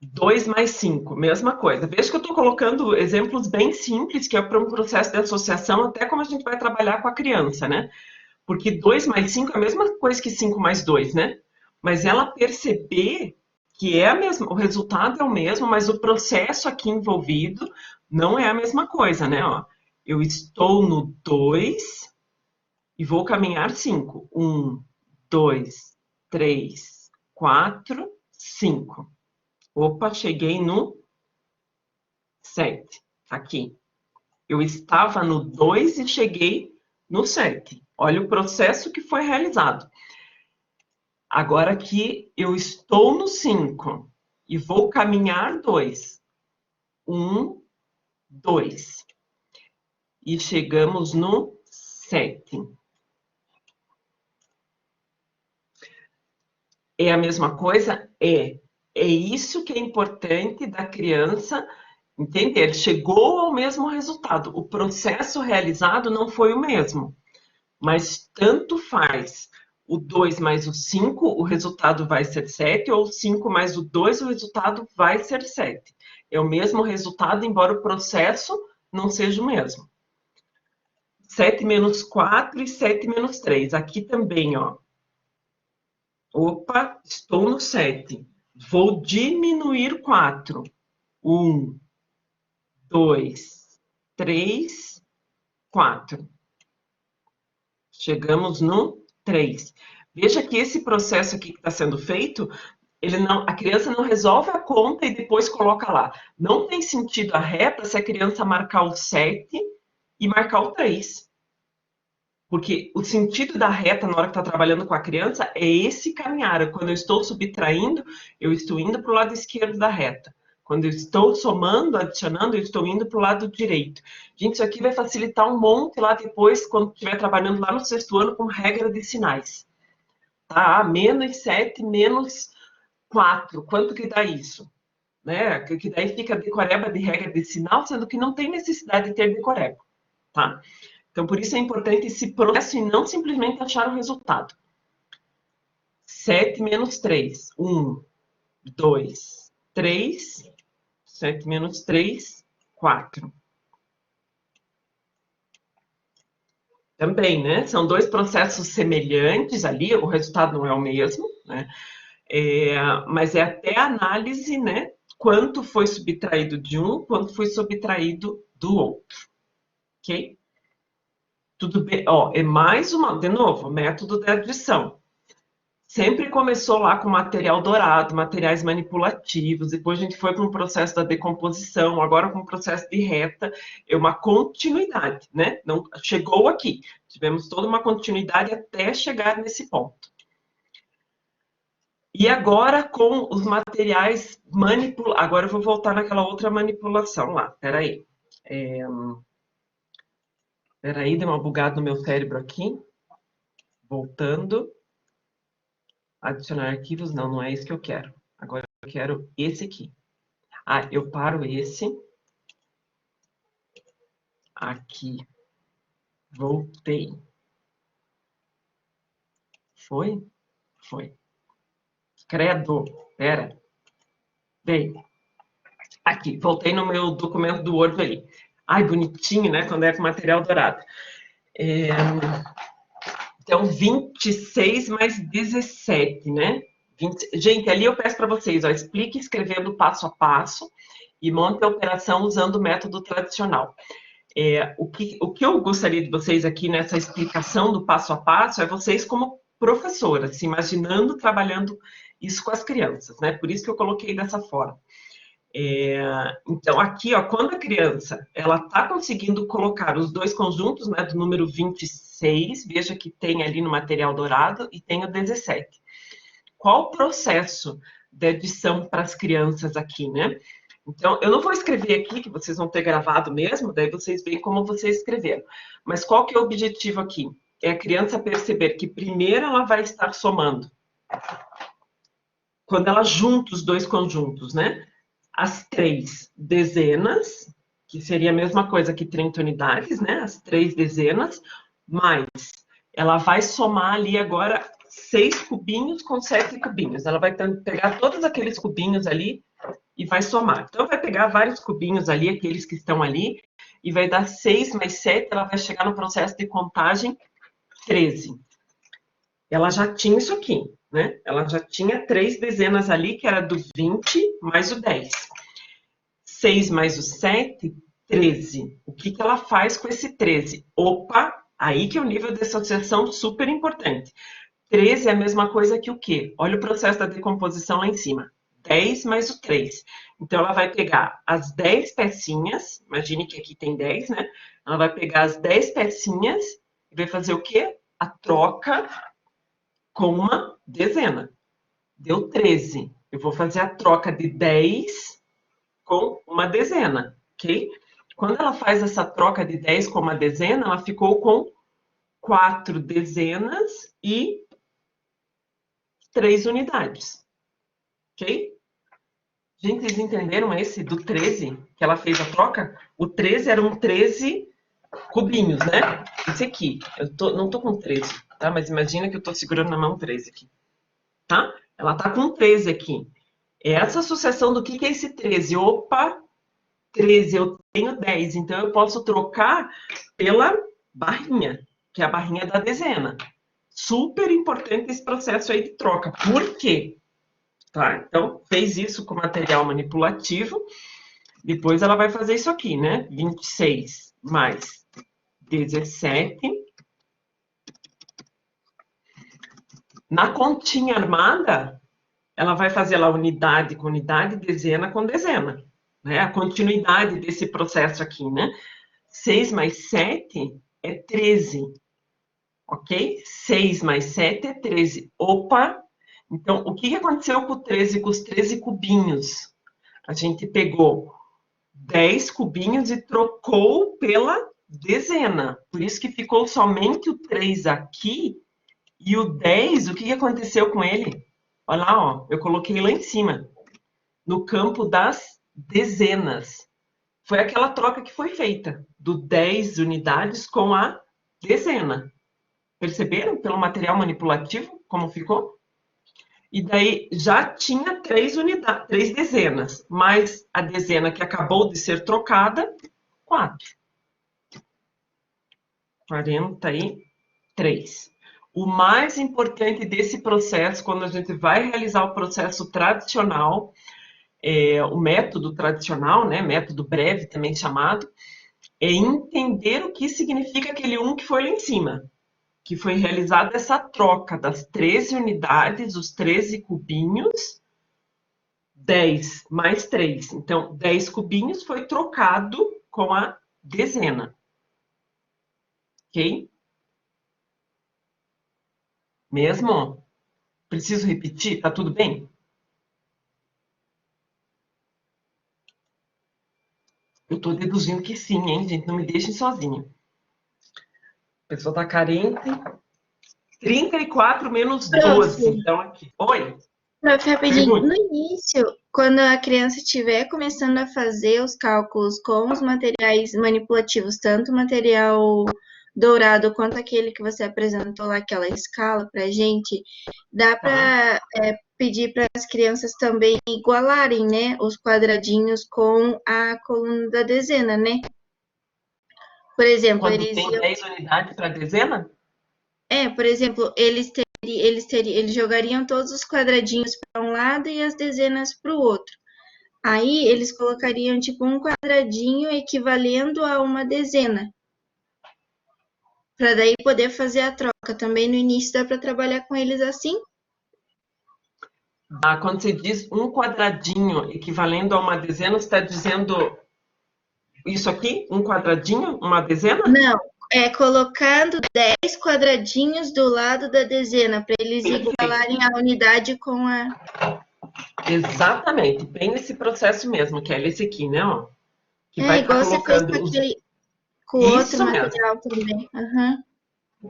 2 mais 5, mesma coisa. Veja que eu estou colocando exemplos bem simples, que é para um processo de associação, até como a gente vai trabalhar com a criança, né? Porque 2 mais 5 é a mesma coisa que 5 mais 2, né? Mas ela perceber que é a mesma, o resultado é o mesmo, mas o processo aqui envolvido não é a mesma coisa, né? Ó, eu estou no 2... e vou caminhar 5. 1, 2, 3, 4, 5. Opa, cheguei no 7. Aqui. Eu estava no 2 e cheguei no 7. Olha o processo que foi realizado. Agora aqui eu estou no 5 e vou caminhar 2. 1, 2. E chegamos no 7. É a mesma coisa? É isso que é importante da criança entender. Chegou ao mesmo resultado. O processo realizado não foi o mesmo. Mas tanto faz. O 2 mais o 5, o resultado vai ser 7, ou o 5 mais o 2, o resultado vai ser 7. É o mesmo resultado, embora o processo não seja o mesmo. 7 menos 4 e 7 menos 3. Aqui também, ó. Opa, estou no 7. Vou diminuir 4. 1, 2, 3, 4. Chegamos no 3. Veja que esse processo aqui que está sendo feito, a criança não resolve a conta e depois coloca lá. Não tem sentido a reta se a criança marcar o 7 e marcar o 3. Porque o sentido da reta na hora que está trabalhando com a criança é esse caminhar. Quando eu estou subtraindo, eu estou indo para o lado esquerdo da reta. Quando eu estou somando, adicionando, eu estou indo para o lado direito. Gente, isso aqui vai facilitar um monte lá depois, quando estiver trabalhando lá no 6º ano com regra de sinais. Tá? -7, -4. Quanto que dá isso? Né? Que daí fica decoreba de regra de sinal, sendo que não tem necessidade de ter decoreba. Tá? Então, por isso é importante esse processo e não simplesmente achar o resultado. 7 menos 3. 1, 2, 3. 7 menos 3, 4. Também, né? São dois processos semelhantes ali, o resultado não é o mesmo, né? Mas é até a análise, né? Quanto foi subtraído de um, quanto foi subtraído do outro. Ok? Tudo bem? Ó, é mais uma, de novo, método de adição. Sempre começou lá com material dourado, materiais manipulativos, depois a gente foi para um processo da decomposição, agora com o processo de reta, é uma continuidade, né? Não, chegou aqui, tivemos toda uma continuidade até chegar nesse ponto. E agora com os materiais manipulados, agora eu vou voltar naquela outra manipulação lá, peraí. Peraí, deu uma bugada no meu cérebro aqui. Voltando. Adicionar arquivos, não, não é isso que eu quero. Agora eu quero esse aqui. Ah, eu paro esse. Aqui. Voltei. Foi? Foi. Credo. Pera. Veio. Aqui, voltei no meu documento do Word ali. Ai, bonitinho, né? Quando é com material dourado. Então, 26 mais 17, né? Gente, ali eu peço para vocês, ó, explique escrevendo passo a passo e monte a operação usando o método tradicional. O que eu gostaria de vocês aqui nessa explicação do passo a passo é vocês como professora, se imaginando trabalhando isso com as crianças, né? Por isso que eu coloquei dessa forma. Então, aqui, ó, quando a criança ela está conseguindo colocar os dois conjuntos, né, do número 26, veja que tem ali no material dourado e tem o 17. Qual o processo de adição para as crianças aqui, né? Então, eu não vou escrever aqui, que vocês vão ter gravado mesmo, daí vocês veem como vocês escreveram. Mas qual que é o objetivo aqui? É a criança perceber que primeiro ela vai estar somando. Quando ela junta os dois conjuntos, né? As 3 dezenas, que seria a mesma coisa que 30 unidades, né? As 3 dezenas, mais ela vai somar ali agora 6 cubinhos com 7 cubinhos. Ela vai pegar todos aqueles cubinhos ali e vai somar. Então, vai pegar vários cubinhos ali, aqueles que estão ali, e vai dar 6 mais 7, ela vai chegar no processo de contagem 13. Ela já tinha isso aqui, né? Ela já tinha 3 dezenas ali, que era do 20 mais o 10. 6 mais o 7, 13. O que ela faz com esse 13? Opa, aí que é o nível de associação super importante. 13 é a mesma coisa que o quê? Olha o processo da decomposição lá em cima. 10 mais o 3. Então, ela vai pegar as 10 pecinhas, imagine que aqui tem 10, né? Ela vai pegar as 10 pecinhas e vai fazer o quê? A troca com uma dezena. Deu 13. Eu vou fazer a troca de 10 com uma dezena, ok? Quando ela faz essa troca de 10 com uma dezena, ela ficou com 4 dezenas e 3 unidades, ok? Gente, vocês entenderam esse do 13, que ela fez a troca? O 13 eram 13 cubinhos, né? Esse aqui, não tô com 13, tá? Mas imagina que eu tô segurando na mão 13 aqui, tá? Ela tá com 13 aqui. Essa associação do que é esse 13? Opa, 13, eu tenho 10, então eu posso trocar pela barrinha, que é a barrinha da dezena. Super importante esse processo aí de troca. Por quê? Tá, então, fez isso com material manipulativo. Depois ela vai fazer isso aqui, né? 26 mais 17. Na continha armada, ela vai fazer lá unidade com unidade, dezena com dezena. Né? A continuidade desse processo aqui, né? 6 mais 7 é 13. ok? 6 mais 7 é 13. Opa! Então, o que aconteceu com o 13, com os 13 cubinhos? A gente pegou 10 cubinhos e trocou pela dezena. Por isso que ficou somente o 3 aqui. E o 10, o que aconteceu com ele? Olha lá, ó, eu coloquei lá em cima, no campo das dezenas. Foi aquela troca que foi feita, do 10 unidades com a dezena. Perceberam pelo material manipulativo como ficou? E daí já tinha 3 unidades, 3 dezenas, mais a dezena que acabou de ser trocada, 4. 43. O mais importante desse processo, quando a gente vai realizar o processo tradicional, o método tradicional, né, método breve também chamado, é entender o que significa aquele 1 que foi lá em cima, que foi realizada essa troca das 13 unidades, os 13 cubinhos, 10 mais 3. Então, 10 cubinhos foi trocado com a dezena. Ok? Mesmo? Preciso repetir? Tá tudo bem? Eu tô deduzindo que sim, hein, gente? Não me deixem sozinha. A pessoa tá carente. 34 menos 12. Então, aqui. Oi? Prof, rapidinho. Pergunte. No início, quando a criança estiver começando a fazer os cálculos com os materiais manipulativos, tanto o material dourado quanto aquele que você apresentou lá, aquela escala para a gente, dá para pedir para as crianças também igualarem, né, os quadradinhos com a coluna da dezena, né? Por exemplo, Quando tem 10 unidades para dezena? por exemplo, eles jogariam todos os quadradinhos para um lado e as dezenas para o outro. Aí eles colocariam tipo um quadradinho equivalendo a uma dezena. Para daí poder fazer a troca. Também no início dá para trabalhar com eles assim? Quando você diz um quadradinho equivalendo a uma dezena, você está dizendo isso aqui? Um quadradinho? Uma dezena? Não, colocando 10 quadradinhos do lado da dezena, para eles igualarem a unidade com a... Exatamente, bem nesse processo mesmo, que é esse aqui, né? Ó, que vai igual estar você fez colocando com o outro material também. Uhum.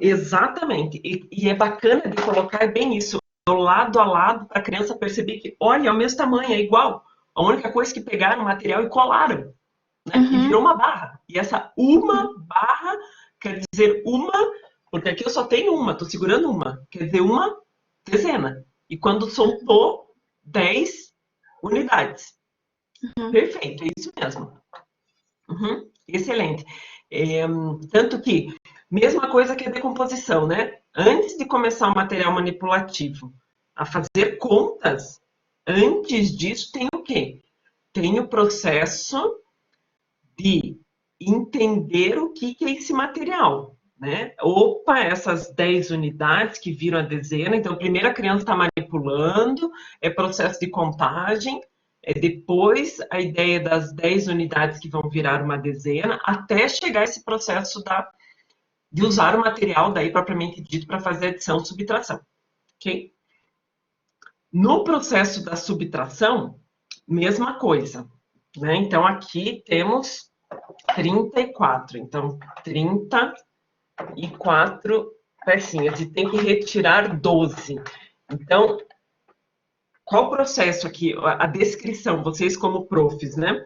Exatamente. E é bacana de colocar bem isso, do lado a lado, para a criança perceber que, olha, é o mesmo tamanho, é igual. A única coisa é que pegaram o material e colaram, né? E virou uma barra. E essa uma barra quer dizer uma, porque aqui eu só tenho uma, estou segurando uma, quer dizer uma dezena. E quando soltou, 10 unidades. Perfeito, é isso mesmo. Excelente. Tanto que, mesma coisa que a decomposição, né? Antes de começar o material manipulativo a fazer contas, antes disso tem o quê? Tem o processo de entender o que é esse material, né? Opa, essas 10 unidades que viram a dezena, então primeiro a criança está manipulando, é processo de contagem, depois a ideia das 10 unidades que vão virar uma dezena, até chegar esse processo de usar o material daí propriamente dito para fazer adição e subtração, ok? No processo da subtração, mesma coisa, né? Então aqui temos 34, então 34 pecinhas e tem que retirar 12. Então, qual o processo aqui? A descrição, vocês como profs, né?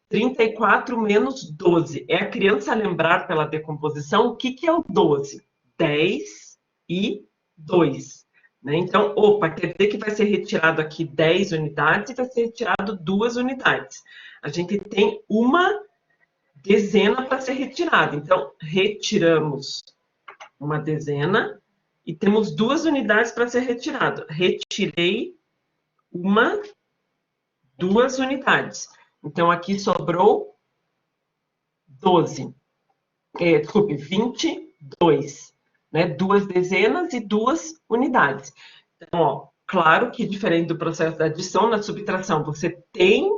34 menos 12. É a criança lembrar pela decomposição o que é o 12? 10 e 2. Né? Então, opa, quer dizer que vai ser retirado aqui 10 unidades e vai ser retirado 2 unidades. A gente tem uma dezena para ser retirada. Então, retiramos uma dezena e temos 2 unidades para ser retirado. Retirei 2 unidades. Então, aqui sobrou 12. Desculpe, 22. Né? 2 dezenas e 2 unidades. Então, ó, claro que diferente do processo da adição, na subtração, você tem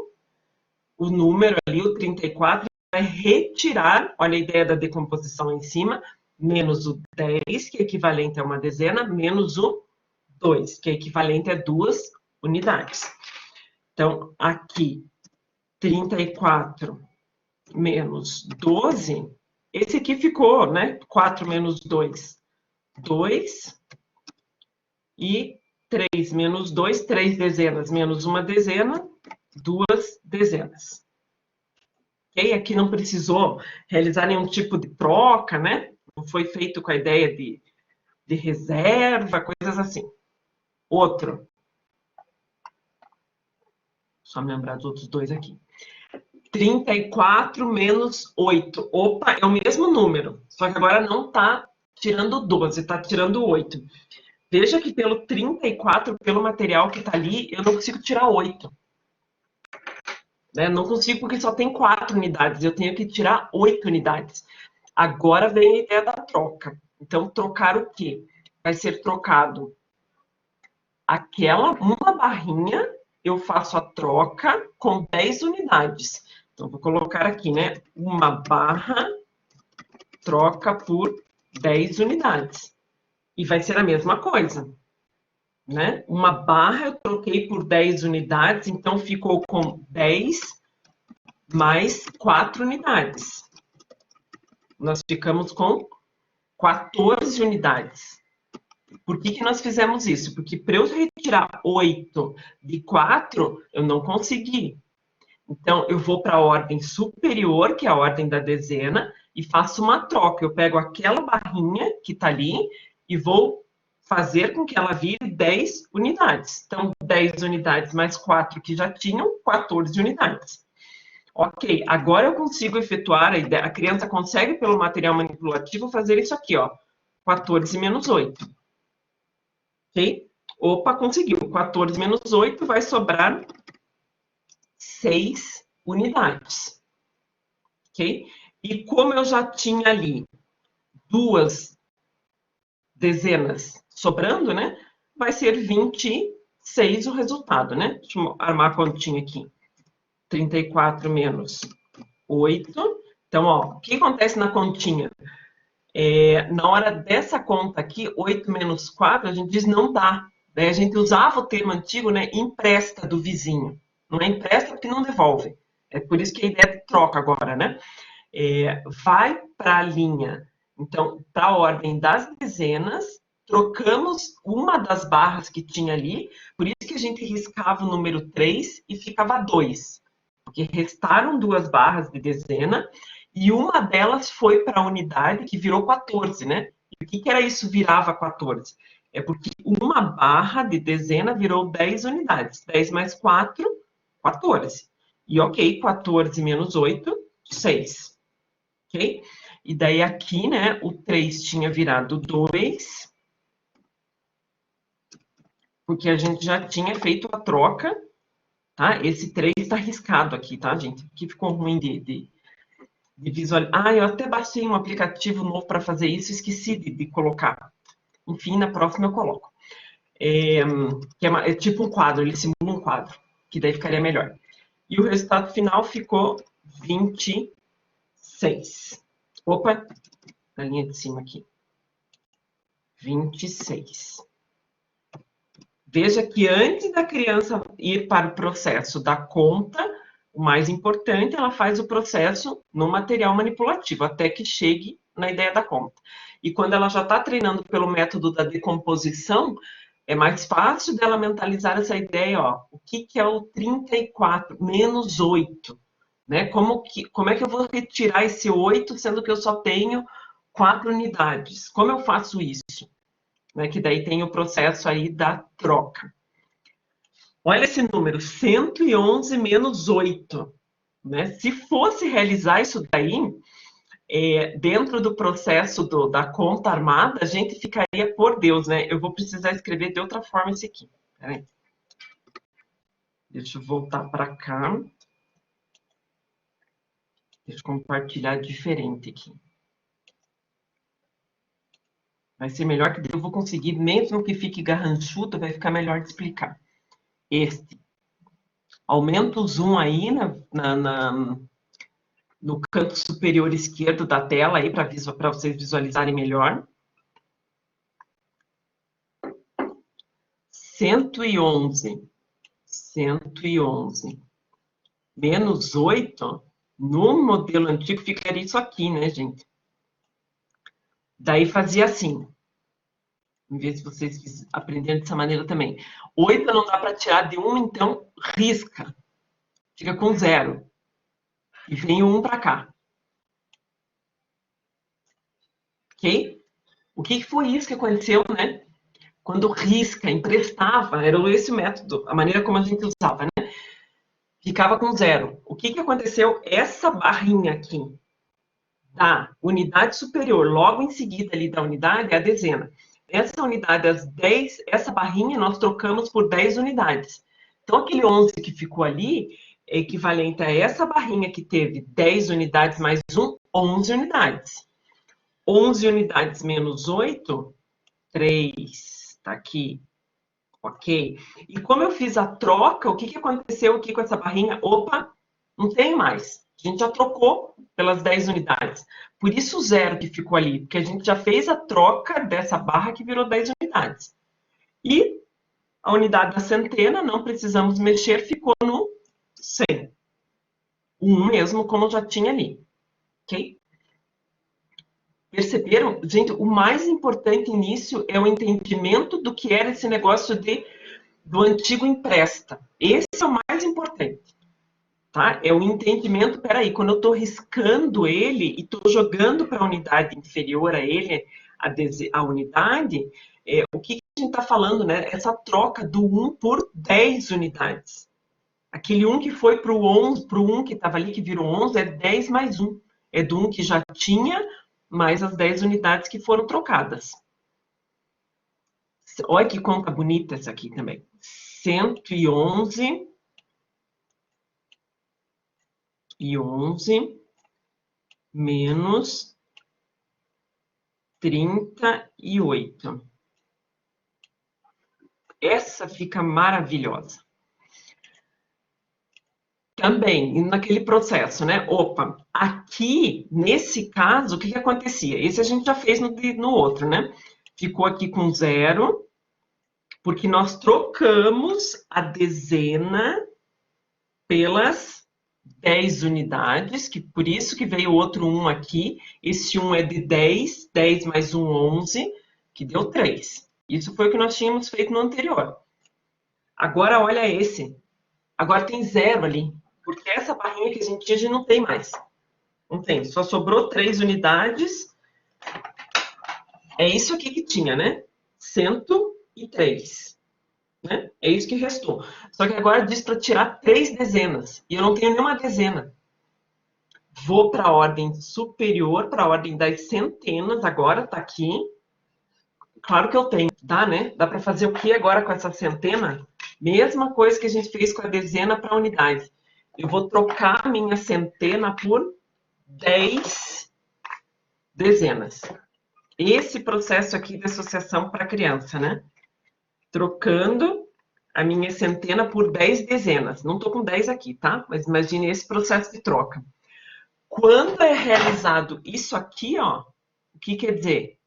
o número ali, o 34, vai retirar, olha a ideia da decomposição em cima, menos o 10, que é equivalente a uma dezena, menos o 2, que é equivalente a 2 unidades. Então, aqui, 34 menos 12, esse aqui ficou, né? 4 menos 2, 2. E 3 menos 2, 3 dezenas menos uma dezena, 2 dezenas. Ok? Aqui não precisou realizar nenhum tipo de troca, né? Não foi feito com a ideia de reserva, coisas assim. Outro. Só me lembrar dos outros dois aqui. 34 menos 8. Opa, é o mesmo número. Só que agora não está tirando 12, está tirando 8. Veja que pelo 34, pelo material que está ali, eu não consigo tirar 8. Né? Não consigo porque só tem 4 unidades. Eu tenho que tirar 8 unidades. Agora vem a ideia da troca. Então, trocar o quê? Vai ser trocado uma barrinha, eu faço a troca com 10 unidades. Então, vou colocar aqui, né? Uma barra troca por 10 unidades. E vai ser a mesma coisa. Né? Uma barra eu troquei por 10 unidades, então ficou com 10 mais 4 unidades. Nós ficamos com 14 unidades. Por que nós fizemos isso? Porque para eu retirar 8 de 4, eu não consegui. Então, eu vou para a ordem superior, que é a ordem da dezena, e faço uma troca. Eu pego aquela barrinha que está ali e vou fazer com que ela vire 10 unidades. Então, 10 unidades mais 4 que já tinham, 14 unidades. Ok, agora eu consigo efetuar, a criança consegue, pelo material manipulativo, fazer isso aqui, ó. 14 menos 8. Ok? Opa, conseguiu. 14 menos 8 vai sobrar 6 unidades. Ok? E como eu já tinha ali 2 dezenas sobrando, né? Vai ser 26 o resultado, né? Deixa eu armar a continha aqui. 34 menos 8. Então, ó, o que acontece na continha? Na hora dessa conta aqui, 8 menos 4, a gente diz não dá. Né? A gente usava o termo antigo, né? Empresta do vizinho. Não é empresta porque não devolve. É por isso que a ideia de troca agora, né? Vai para a linha, então, para a ordem das dezenas, trocamos uma das barras que tinha ali, por isso que a gente riscava o número 3 e ficava 2. Porque restaram 2 barras de dezena e uma delas foi para a unidade que virou 14, né? E o que era isso virava 14? É porque uma barra de dezena virou 10 unidades. 10 mais 4, 14. E ok, 14 menos 8, 6. Ok? E daí aqui, né, o 3 tinha virado 2, porque a gente já tinha feito a troca, tá? Esse 3 está riscado aqui, tá, gente? Aqui ficou ruim de visualizar. Eu até baixei um aplicativo novo para fazer isso, esqueci de colocar. Enfim, na próxima eu coloco. É tipo um quadro, ele simula um quadro, que daí ficaria melhor. E o resultado final ficou 26. Opa, na linha de cima aqui. 26. Veja que antes da criança ir para o processo da conta, o mais importante, ela faz o processo no material manipulativo, até que chegue na ideia da conta. E quando ela já está treinando pelo método da decomposição, é mais fácil dela mentalizar essa ideia, ó. O que é o 34 menos 8? Né? Como é que eu vou retirar esse 8, sendo que eu só tenho 4 unidades? Como eu faço isso? Né? Que daí tem o processo aí da troca. Olha esse número, 111 menos 8. Né? Se fosse realizar isso daí, dentro do processo da conta armada, a gente ficaria, por Deus, né? Eu vou precisar escrever de outra forma esse aqui. Peraí. Deixa eu voltar para cá. Deixa eu compartilhar diferente aqui. Vai ser melhor que eu vou conseguir, mesmo que fique garranchudo, vai ficar melhor de explicar. Aumenta o zoom aí no canto superior esquerdo da tela, aí para vocês visualizarem melhor. 111 menos 8, no modelo antigo ficaria isso aqui, né, gente? Daí fazia assim. Vamos ver se vocês aprenderam dessa maneira também. 8 não dá para tirar de 1, então risca. Fica com 0. E vem o 1 para cá. Ok? O que foi isso que aconteceu, né? Quando risca, emprestava, era esse o método, a maneira como a gente usava, né? Ficava com 0. O que aconteceu? Essa barrinha aqui da unidade superior, logo em seguida ali da unidade, é a dezena. Essa unidade, as 10, essa barrinha nós trocamos por 10 unidades. Então, aquele 11 que ficou ali é equivalente a essa barrinha que teve 10 unidades mais 1, 11 unidades. 11 unidades menos 8, 3. Está aqui. Ok? E como eu fiz a troca, o que aconteceu aqui com essa barrinha? Opa, não tem mais. A gente já trocou pelas 10 unidades. Por isso o 0 que ficou ali, porque a gente já fez a troca dessa barra que virou 10 unidades. E a unidade da centena, não precisamos mexer, ficou no 100. O 1 mesmo, como já tinha ali. Ok? Perceberam? Gente, o mais importante nisso é o entendimento do que era esse negócio do antigo empresta. Esse é o mais importante. Tá? É o entendimento, peraí, quando eu estou riscando ele e estou jogando para a unidade inferior a ele, a unidade, o que a gente está falando, né? Essa troca do 1 por 10 unidades. Aquele 1 que foi para o 1 que estava ali, que virou 11, é 10 mais 1. É do 1 que já tinha, mais as 10 unidades que foram trocadas. Olha que conta bonita essa aqui também. 111 menos 38. Essa fica maravilhosa. Também, naquele processo, né? Opa, aqui, nesse caso, o que acontecia? Esse a gente já fez no outro, né? Ficou aqui com 0, porque nós trocamos a dezena pelas 10 unidades, que por isso que veio outro 1 aqui. Esse 1 é de 10, 10 mais 1, 11, que deu 3. Isso foi o que nós tínhamos feito no anterior. Agora, olha esse. Agora tem 0 ali, porque essa barrinha que a gente tinha, a gente não tem mais. Não tem, só sobrou 3 unidades. É isso aqui que tinha, né? 103. Né? É isso que restou. Só que agora diz para tirar 3 dezenas. E eu não tenho nenhuma dezena. Vou para a ordem superior, para a ordem das centenas. Agora está aqui. Claro que eu tenho. Dá, né? Dá para fazer o que agora com essa centena? Mesma coisa que a gente fez com a dezena para a unidade. Eu vou trocar a minha centena por 10 dezenas. Esse processo aqui de associação para criança, né? Trocando a minha centena por 10 dezenas. Não estou com 10 aqui, tá? Mas imagine esse processo de troca. Quando é realizado isso aqui, ó, o que quer dizer?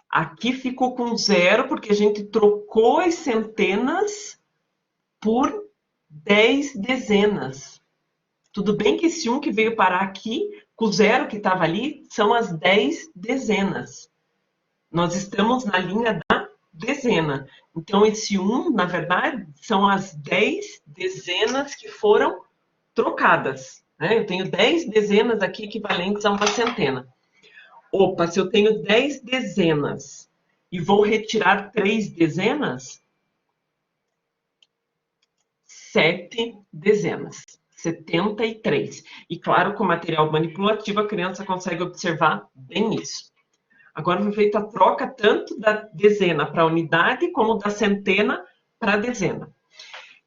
Aqui ficou com 0, porque a gente trocou as centenas por 10 dezenas. Tudo bem que esse 1 que veio parar aqui, com o 0 que estava ali, são as 10 dezenas. Nós estamos na linha da dezena. Então, esse 1, na verdade, são as 10 dezenas que foram trocadas. Né? Eu tenho 10 dezenas aqui equivalentes a uma centena. Opa, se eu tenho 10 dezenas e vou retirar 3 dezenas, 7 dezenas. 73. E claro, com material manipulativo, a criança consegue observar bem isso. Agora foi feita a troca tanto da dezena para a unidade, como da centena para a dezena.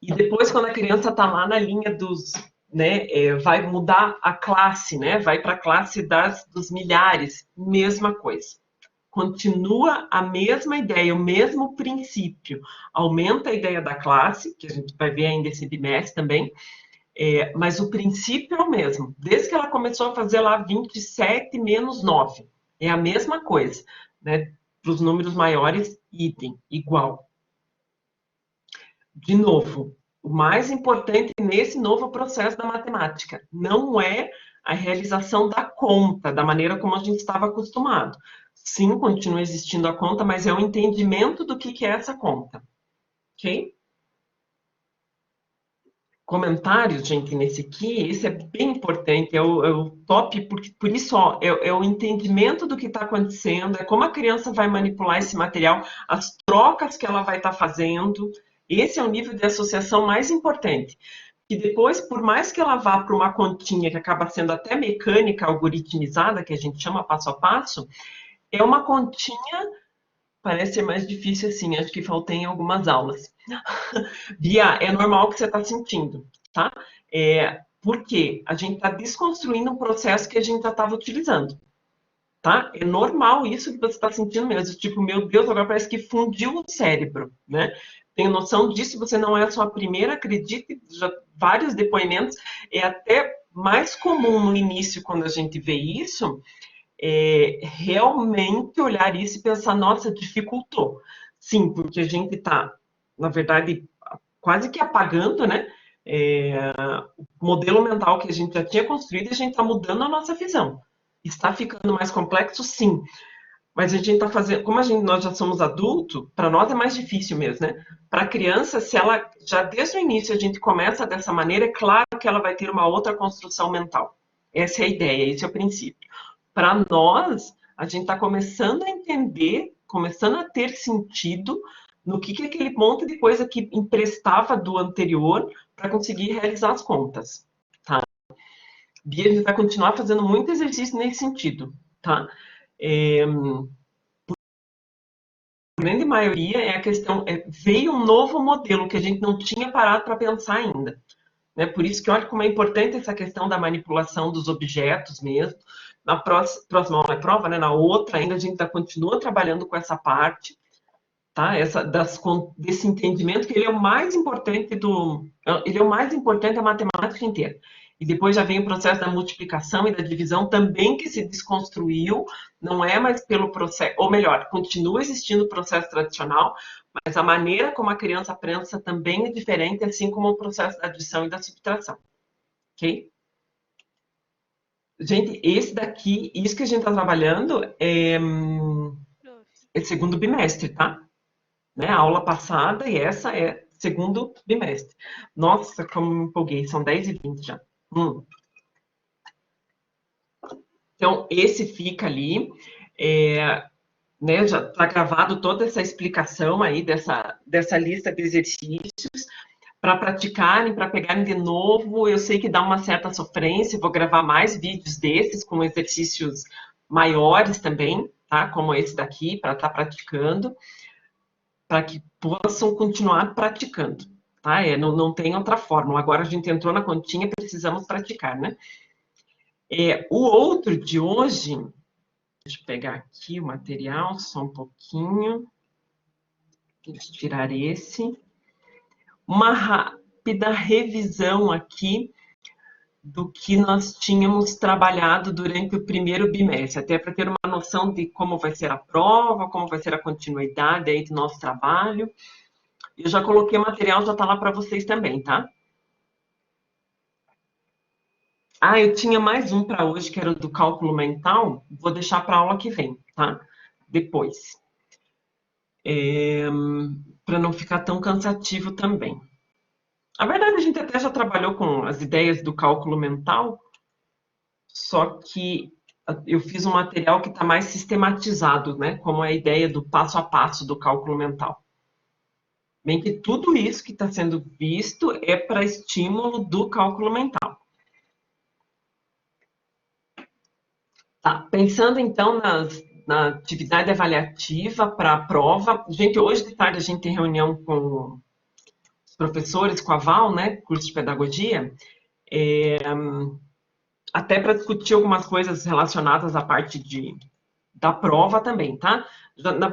E depois, quando a criança está lá na linha dos... Né, vai mudar a classe, né? Vai para a classe dos milhares, mesma coisa. Continua a mesma ideia, o mesmo princípio. Aumenta a ideia da classe, que a gente vai ver ainda esse bimestre também, Mas o princípio é o mesmo. Desde que ela começou a fazer lá 27 menos 9. É a mesma coisa. Né? Para os números maiores, idem, igual. De novo, o mais importante nesse novo processo da matemática não é a realização da conta, da maneira como a gente estava acostumado. Sim, continua existindo a conta, mas é o entendimento do que é essa conta. Ok? Comentários, gente, nesse aqui, esse é bem importante, é o top, porque por isso, ó, é o entendimento do que está acontecendo, é como a criança vai manipular esse material, as trocas que ela vai estar fazendo. Esse é o nível de associação mais importante. E depois, por mais que ela vá para uma continha que acaba sendo até mecânica, algoritmizada, que a gente chama passo a passo, é uma continha, parece ser mais difícil assim, acho que faltei em algumas aulas. Bia, é normal o que você está sentindo, tá? Porque a gente está desconstruindo um processo que a gente já estava utilizando, tá? É normal isso que você está sentindo mesmo. Tipo, meu Deus, agora parece que fundiu o cérebro, né? Tenho noção disso, você não é a sua primeira, acredite, já vários depoimentos. É até mais comum no início, quando a gente vê isso, realmente olhar isso e pensar, nossa, dificultou. Sim, porque a gente está, na verdade, quase que apagando, né? O modelo mental que a gente já tinha construído e a gente está mudando a nossa visão. Está ficando mais complexo, sim. Mas a gente está fazendo, como nós já somos adultos, para nós é mais difícil mesmo, né? Para a criança, se ela já desde o início a gente começa dessa maneira, é claro que ela vai ter uma outra construção mental. Essa é a ideia, esse é o princípio. Para nós, a gente está começando a entender, começando a ter sentido no que é aquele monte de coisa que emprestava do anterior para conseguir realizar as contas. Tá? Bia, a gente vai continuar fazendo muito exercício nesse sentido. Tá? A grande maioria é a questão, veio um novo modelo que a gente não tinha parado para pensar ainda. Né? Por isso que olha como é importante essa questão da manipulação dos objetos mesmo. Na próxima prova, né, na outra, ainda a gente continua trabalhando com essa parte, tá? Desse entendimento que ele é o mais importante da matemática inteira. E depois já vem o processo da multiplicação e da divisão também que se desconstruiu, não é mais pelo processo, ou melhor, continua existindo o processo tradicional, mas a maneira como a criança pensa também é diferente, assim como o processo da adição e da subtração. Ok? Gente, esse daqui, isso que a gente está trabalhando é segundo bimestre, tá? Né? A aula passada e essa é segundo bimestre. Nossa, como me empolguei, são 10h20 já. Então, esse fica ali, né, já está gravado toda essa explicação aí dessa lista de exercícios para praticarem, para pegarem de novo. Eu sei que dá uma certa sofrência, vou gravar mais vídeos desses com exercícios maiores também, tá? Como esse daqui, para estar praticando, para que possam continuar praticando, tá? Não tem outra forma. Agora a gente entrou na continha, precisamos praticar, né? O outro de hoje, deixa eu pegar aqui o material, só um pouquinho. Deixa eu tirar esse. Uma rápida revisão aqui do que nós tínhamos trabalhado durante o primeiro bimestre, até para ter uma noção de como vai ser a prova, como vai ser a continuidade aí do nosso trabalho. Eu já coloquei o material, já está lá para vocês também, tá? Eu tinha mais um para hoje, que era o do cálculo mental, vou deixar para a aula que vem, tá? Depois. Para não ficar tão cansativo também. Na verdade, a gente até já trabalhou com as ideias do cálculo mental, só que eu fiz um material que está mais sistematizado, né? Como é a ideia do passo a passo do cálculo mental. Bem que tudo isso que está sendo visto é para estímulo do cálculo mental. Tá, pensando então na atividade avaliativa para a prova. Gente, hoje de tarde a gente tem reunião com os professores, com a Val, né? Curso de pedagogia. Até para discutir algumas coisas relacionadas à parte da prova também, tá?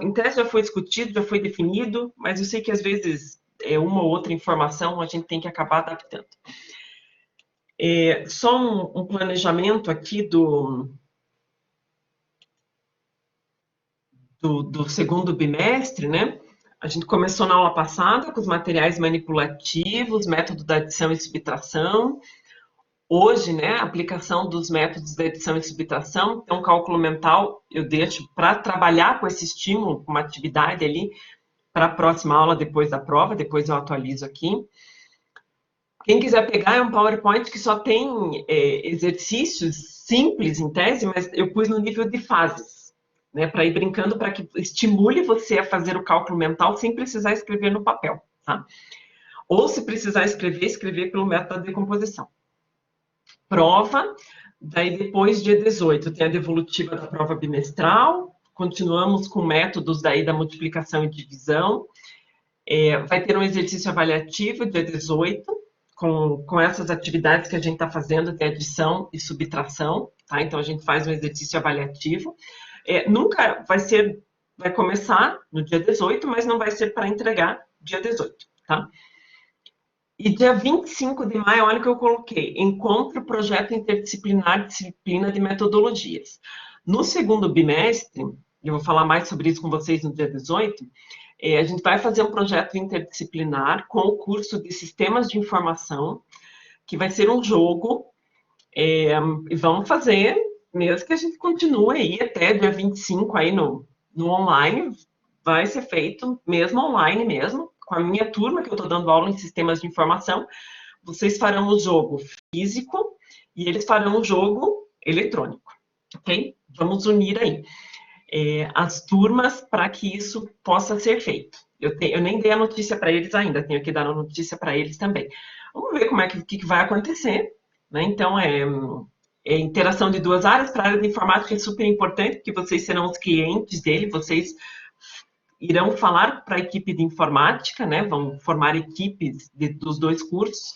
Em tese já foi discutido, já foi definido, mas eu sei que às vezes uma ou outra informação a gente tem que acabar adaptando. Só um planejamento aqui do segundo bimestre, né? A gente começou na aula passada com os materiais manipulativos, método da adição e subtração. Hoje, né, a aplicação dos métodos da adição e subtração, então cálculo mental eu deixo para trabalhar com esse estímulo, com uma atividade ali, para a próxima aula depois da prova, depois eu atualizo aqui. Quem quiser pegar é um PowerPoint que só tem exercícios simples em tese, mas eu pus no nível de fases, né, para ir brincando, para que estimule você a fazer o cálculo mental sem precisar escrever no papel, tá? Ou se precisar escrever, escrever pelo método da decomposição. Prova, daí depois, dia 18, tem a devolutiva da prova bimestral, continuamos com métodos daí da multiplicação e divisão, vai ter um exercício avaliativo, dia 18, com essas atividades que a gente está fazendo de adição e subtração, tá? Então a gente faz um exercício avaliativo, nunca vai começar no dia 18, mas não vai ser para entregar dia 18, tá? E dia 25 de maio, olha o que eu coloquei, encontro projeto interdisciplinar disciplina de metodologias. No segundo bimestre, eu vou falar mais sobre isso com vocês no dia 18, a gente vai fazer um projeto interdisciplinar com o curso de Sistemas de Informação, que vai ser um jogo, e vamos fazer, mesmo que a gente continue aí até dia 25 aí no online, vai ser feito mesmo online mesmo, com a minha turma, que eu estou dando aula em sistemas de informação, vocês farão o jogo físico e eles farão o jogo eletrônico, ok? Vamos unir aí as turmas para que isso possa ser feito. Eu nem dei a notícia para eles ainda, tenho que dar a notícia para eles também. Vamos ver como que vai acontecer, né? Então, interação de duas áreas. Para a área de informática é super importante, porque vocês serão os clientes dele, vocês irão falar para a equipe de informática, né? Vão formar equipes dos dois cursos,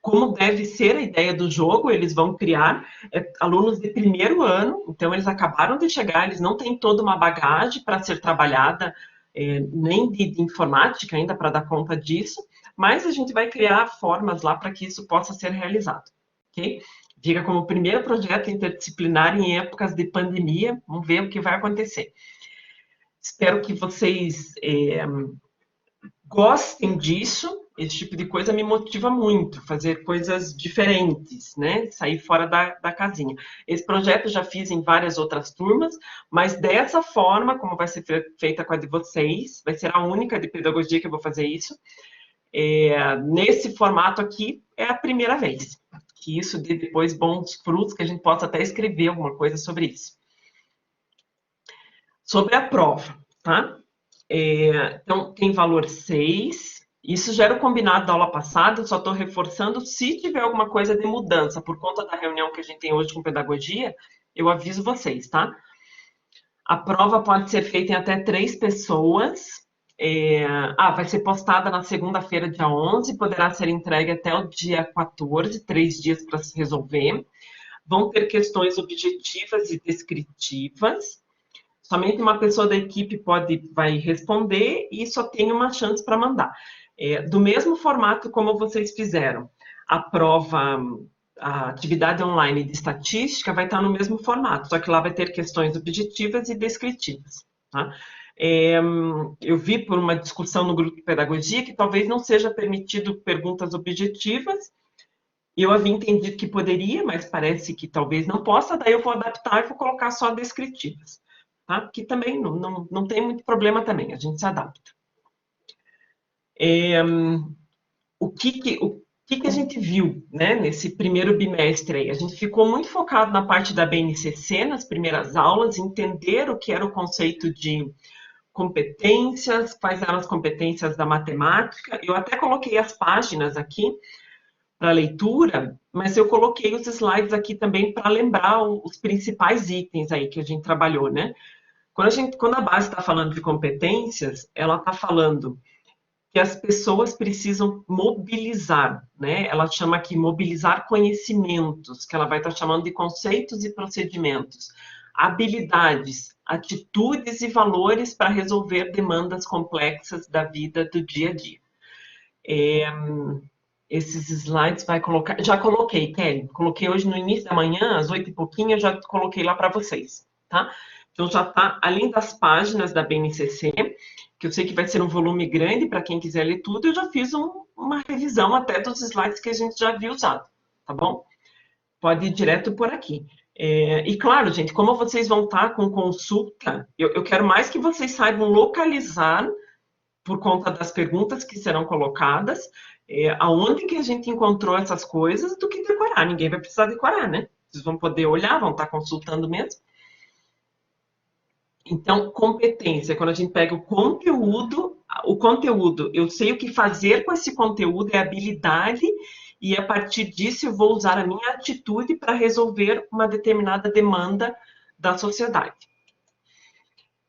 como deve ser a ideia do jogo, eles vão criar alunos de primeiro ano, então eles acabaram de chegar, eles não têm toda uma bagagem para ser trabalhada, nem de informática ainda para dar conta disso, mas a gente vai criar formas lá para que isso possa ser realizado, ok? Fica como primeiro projeto interdisciplinar em épocas de pandemia, vamos ver o que vai acontecer. Espero que vocês gostem disso. Esse tipo de coisa me motiva muito, fazer coisas diferentes, né? Sair fora da casinha. Esse projeto eu já fiz em várias outras turmas, mas dessa forma, como vai ser feita com a de vocês, vai ser a única de pedagogia que eu vou fazer isso. Nesse formato aqui, é a primeira vez. Que isso dê depois bons frutos, que a gente possa até escrever alguma coisa sobre isso. Sobre a prova, tá? Então, tem valor 6. Isso já era o combinado da aula passada, eu só estou reforçando. Se tiver alguma coisa de mudança por conta da reunião que a gente tem hoje com pedagogia, eu aviso vocês, tá? A prova pode ser feita em até 3 pessoas. Vai ser postada na segunda-feira, dia 11, poderá ser entregue até o dia 14, 3 dias para se resolver. Vão ter questões objetivas e descritivas. Somente uma pessoa da equipe vai responder e só tem uma chance para mandar. Do mesmo formato como vocês fizeram. A prova, a atividade online de estatística vai estar no mesmo formato, só que lá vai ter questões objetivas e descritivas. Tá? Eu vi por uma discussão no grupo de pedagogia que talvez não seja permitido perguntas objetivas. Eu havia entendido que poderia, mas parece que talvez não possa, daí eu vou adaptar e vou colocar só descritivas. Tá? Que também não tem muito problema também, a gente se adapta. O que a gente viu, né, nesse primeiro bimestre aí? A gente ficou muito focado na parte da BNCC, nas primeiras aulas, entender o que era o conceito de competências, quais eram as competências da matemática. Eu até coloquei as páginas aqui para leitura, mas eu coloquei os slides aqui também para lembrar os principais itens aí que a gente trabalhou, né? Quando a base está falando de competências, ela está falando que as pessoas precisam mobilizar, né? Ela chama aqui mobilizar conhecimentos, que ela vai estar chamando de conceitos e procedimentos, habilidades, atitudes e valores para resolver demandas complexas da vida do dia a dia. esses slides vai colocar... Já coloquei, Kelly. Coloquei hoje no início da manhã, às 8 e pouquinho, eu já coloquei lá para vocês, tá? Então, já está, além das páginas da BNCC, que eu sei que vai ser um volume grande para quem quiser ler tudo, eu já fiz uma revisão até dos slides que a gente já havia usado, tá bom? Pode ir direto por aqui. E claro, gente, como vocês vão estar com consulta, eu quero mais que vocês saibam localizar, por conta das perguntas que serão colocadas, aonde que a gente encontrou essas coisas, do que decorar. Ninguém vai precisar decorar, né? Vocês vão poder olhar, vão estar consultando mesmo. Então, competência, quando a gente pega o conteúdo, eu sei o que fazer com esse conteúdo, é habilidade, e a partir disso eu vou usar a minha atitude para resolver uma determinada demanda da sociedade.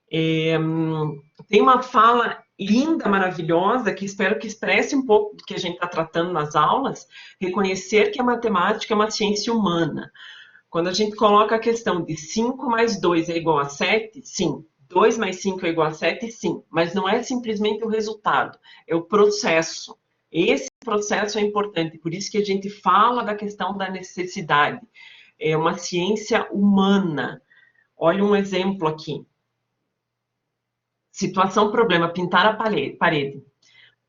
Tem uma fala linda, maravilhosa, que espero que expresse um pouco do que a gente está tratando nas aulas, reconhecer que a matemática é uma ciência humana. Quando a gente coloca a questão de 5 mais 2 é igual a 7, sim. 2 mais 5 é igual a 7, sim. Mas não é simplesmente o resultado, é o processo. Esse processo é importante, por isso que a gente fala da questão da necessidade. É uma ciência humana. Olha um exemplo aqui. Situação, problema, pintar a parede.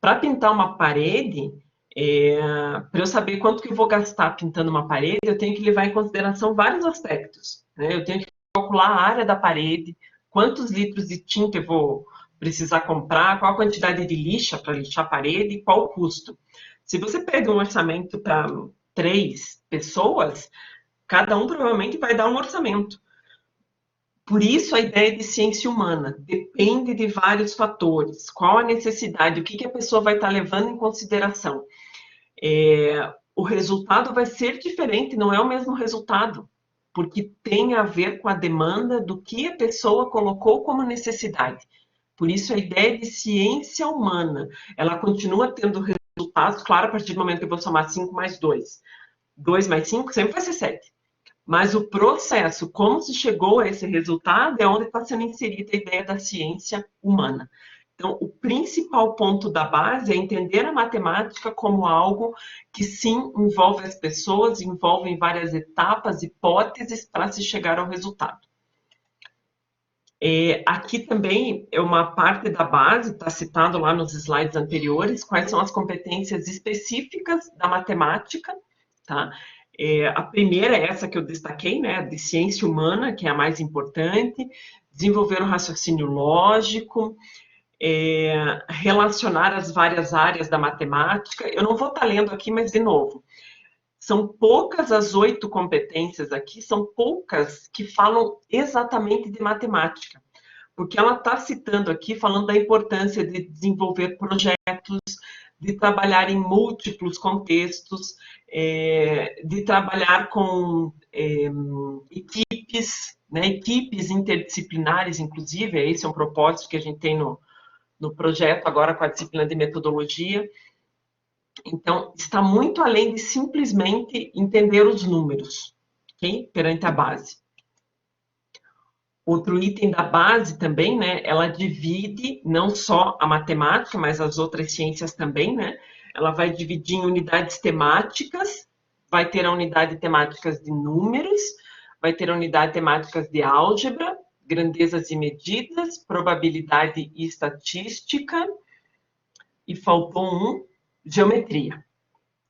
Para pintar uma parede, para eu saber quanto que eu vou gastar pintando uma parede, eu tenho que levar em consideração vários aspectos, né? Eu tenho que calcular a área da parede, quantos litros de tinta eu vou precisar comprar, qual a quantidade de lixa para lixar a parede e qual o custo. Se você pega um orçamento para 3 pessoas, cada um provavelmente vai dar um orçamento. Por isso, a ideia de ciência humana depende de vários fatores. Qual a necessidade? O que a pessoa vai estar levando em consideração? O resultado vai ser diferente, não é o mesmo resultado, porque tem a ver com a demanda do que a pessoa colocou como necessidade. Por isso, a ideia de ciência humana, ela continua tendo resultados, claro, a partir do momento que eu vou somar 5 mais 2. 2 mais 5 sempre vai ser 7. Mas o processo, como se chegou a esse resultado, é onde está sendo inserida a ideia da ciência humana. Então, o principal ponto da base é entender a matemática como algo que, sim, envolve as pessoas, envolve várias etapas, hipóteses, para se chegar ao resultado. Aqui também é uma parte da base, está citado lá nos slides anteriores, quais são as competências específicas da matemática, tá? A primeira é essa que eu destaquei, né, de ciência humana, que é a mais importante, desenvolver um raciocínio lógico, relacionar as várias áreas da matemática. Eu não vou estar lendo aqui, mas, de novo, são poucas as 8 competências aqui, são poucas que falam exatamente de matemática, porque ela está citando aqui, falando da importância de desenvolver projetos, de trabalhar em múltiplos contextos, de trabalhar com equipes, né, equipes interdisciplinares, inclusive, esse é um propósito que a gente tem no projeto agora com a disciplina de metodologia. Então, está muito além de simplesmente entender os números, ok? Perante a base. Outro item da base também, né? Ela divide não só a matemática, mas as outras ciências também, né? Ela vai dividir em unidades temáticas, vai ter a unidade temáticas de números, vai ter a unidade temáticas de álgebra, grandezas e medidas, probabilidade e estatística, e faltou geometria,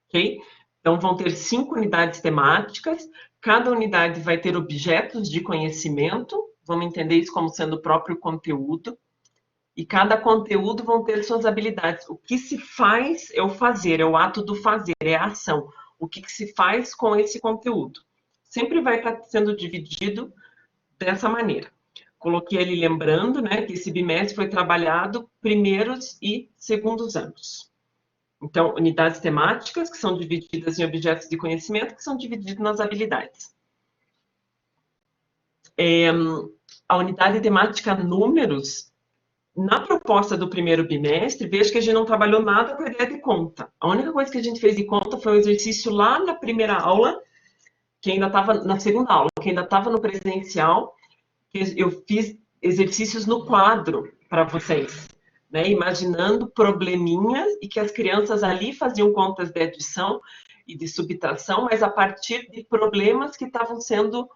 ok? Então, vão ter 5 unidades temáticas, cada unidade vai ter objetos de conhecimento, vamos entender isso como sendo o próprio conteúdo, e cada conteúdo vão ter suas habilidades. O que se faz é o fazer, é o ato do fazer, é a ação. O que se faz com esse conteúdo? Sempre vai estar sendo dividido dessa maneira. Coloquei ali lembrando, né, que esse bimestre foi trabalhado primeiros e segundos anos. Então, unidades temáticas, que são divididas em objetos de conhecimento, que são divididos nas habilidades. A unidade temática números, na proposta do primeiro bimestre, veja que a gente não trabalhou nada com a ideia de conta. A única coisa que a gente fez de conta foi um exercício lá na primeira aula, que ainda estava na segunda aula, que ainda estava no presencial, que eu fiz exercícios no quadro para vocês. né, imaginando probleminhas e que as crianças ali faziam contas de adição e de subtração, mas a partir de problemas que estavam sendo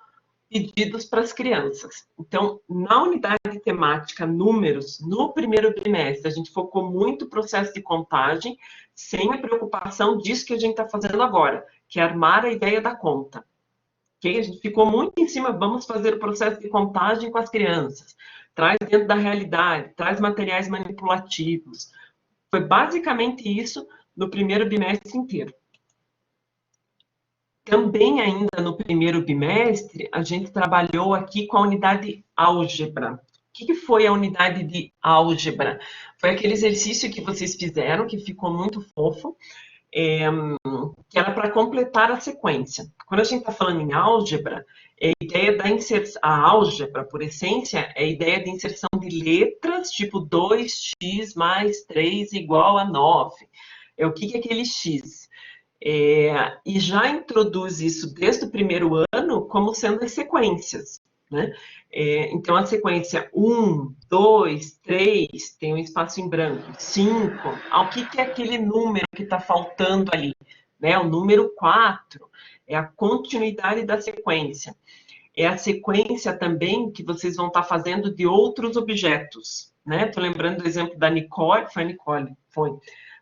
pedidos para as crianças. Então, na unidade temática números, no primeiro bimestre, a gente focou muito no processo de contagem, sem a preocupação disso que a gente está fazendo agora, que é armar a ideia da conta. Okay? A gente ficou muito em cima, vamos fazer o processo de contagem com as crianças, traz dentro da realidade, traz materiais manipulativos. Foi basicamente isso no primeiro bimestre inteiro. Também ainda no primeiro bimestre, a gente trabalhou aqui com a unidade álgebra. O que foi a unidade de álgebra? Foi aquele exercício que vocês fizeram, que ficou muito fofo, que era para completar a sequência. Quando a gente está falando em álgebra, a ideia da inserção, a álgebra, por essência, é a ideia de inserção de letras, tipo 2x mais 3 igual a 9. O que é aquele x? E já introduz isso desde o primeiro ano como sendo as sequências, né? Então, a sequência 1, 2, 3, tem um espaço em branco, 5, o que é aquele número que está faltando ali? Né? O número 4 é a continuidade da sequência. É a sequência também que vocês vão estar fazendo de outros objetos, né? Estou lembrando do exemplo da Nicole, foi a Nicole, foi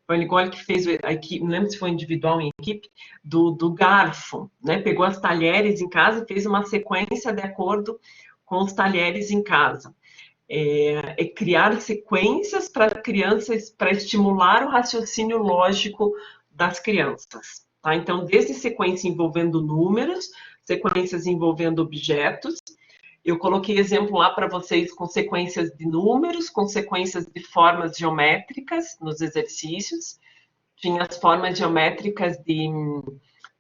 a Nicole que fez a equipe, não lembro se foi individual ou em equipe, do garfo, né? Pegou as talheres em casa e fez uma sequência de acordo com os talheres em casa. Criar sequências para crianças, para estimular o raciocínio lógico das crianças. Tá? Então, desde sequência envolvendo números, sequências envolvendo objetos. Eu coloquei exemplo lá para vocês com sequências de números, com sequências de formas geométricas nos exercícios. Tinha as formas geométricas de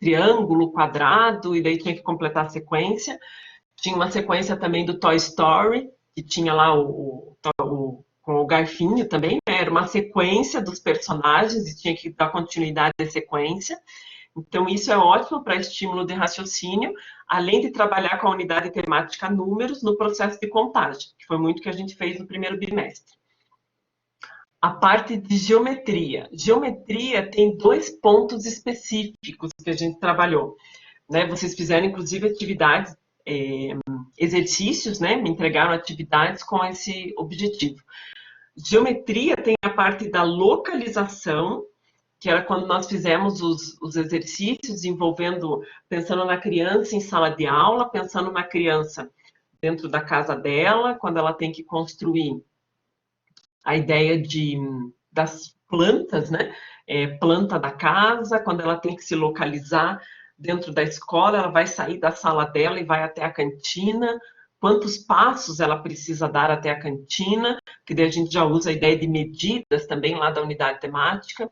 triângulo, quadrado, e daí tinha que completar a sequência. Tinha uma sequência também do Toy Story, que tinha lá com o garfinho também, né? Era uma sequência dos personagens e tinha que dar continuidade à sequência. Então, isso é ótimo para estímulo de raciocínio, além de trabalhar com a unidade temática números no processo de contagem, que foi muito que a gente fez no primeiro bimestre. A parte de geometria. Geometria tem 2 pontos específicos que a gente trabalhou. Né? Vocês fizeram, inclusive, atividades, exercícios, né? Me entregaram atividades com esse objetivo. Geometria tem a parte da localização, que era quando nós fizemos os exercícios envolvendo, pensando na criança em sala de aula, pensando na criança dentro da casa dela, quando ela tem que construir a ideia das plantas, né? Planta da casa, quando ela tem que se localizar dentro da escola, ela vai sair da sala dela e vai até a cantina, quantos passos ela precisa dar até a cantina, que daí a gente já usa a ideia de medidas também lá da unidade temática.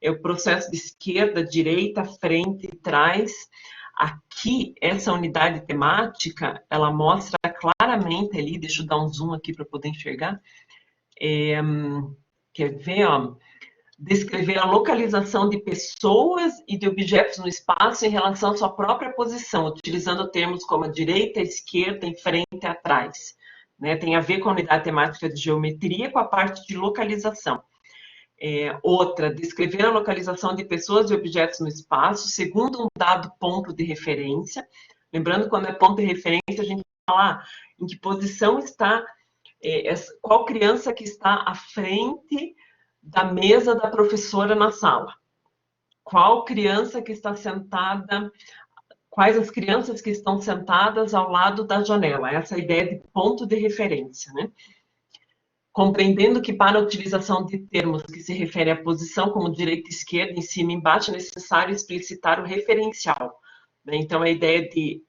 É o processo de esquerda, direita, frente e trás. Aqui, essa unidade temática, ela mostra claramente ali, deixa eu dar um zoom aqui para poder enxergar, quer ver, ó, descrever a localização de pessoas e de objetos no espaço em relação à sua própria posição, utilizando termos como a direita, a esquerda, em frente e atrás. Né? Tem a ver com a unidade temática de geometria, com a parte de localização. Outra, descrever a localização de pessoas e objetos no espaço, segundo um dado ponto de referência. Lembrando, quando é ponto de referência, a gente fala em que posição está, qual criança que está à frente da mesa da professora na sala. Qual criança que está sentada, quais as crianças que estão sentadas ao lado da janela. Essa é a ideia de ponto de referência, né? Compreendendo que para a utilização de termos que se referem à posição como direita e esquerda, em cima e embaixo, é necessário explicitar o referencial. Né? Então, a ideia de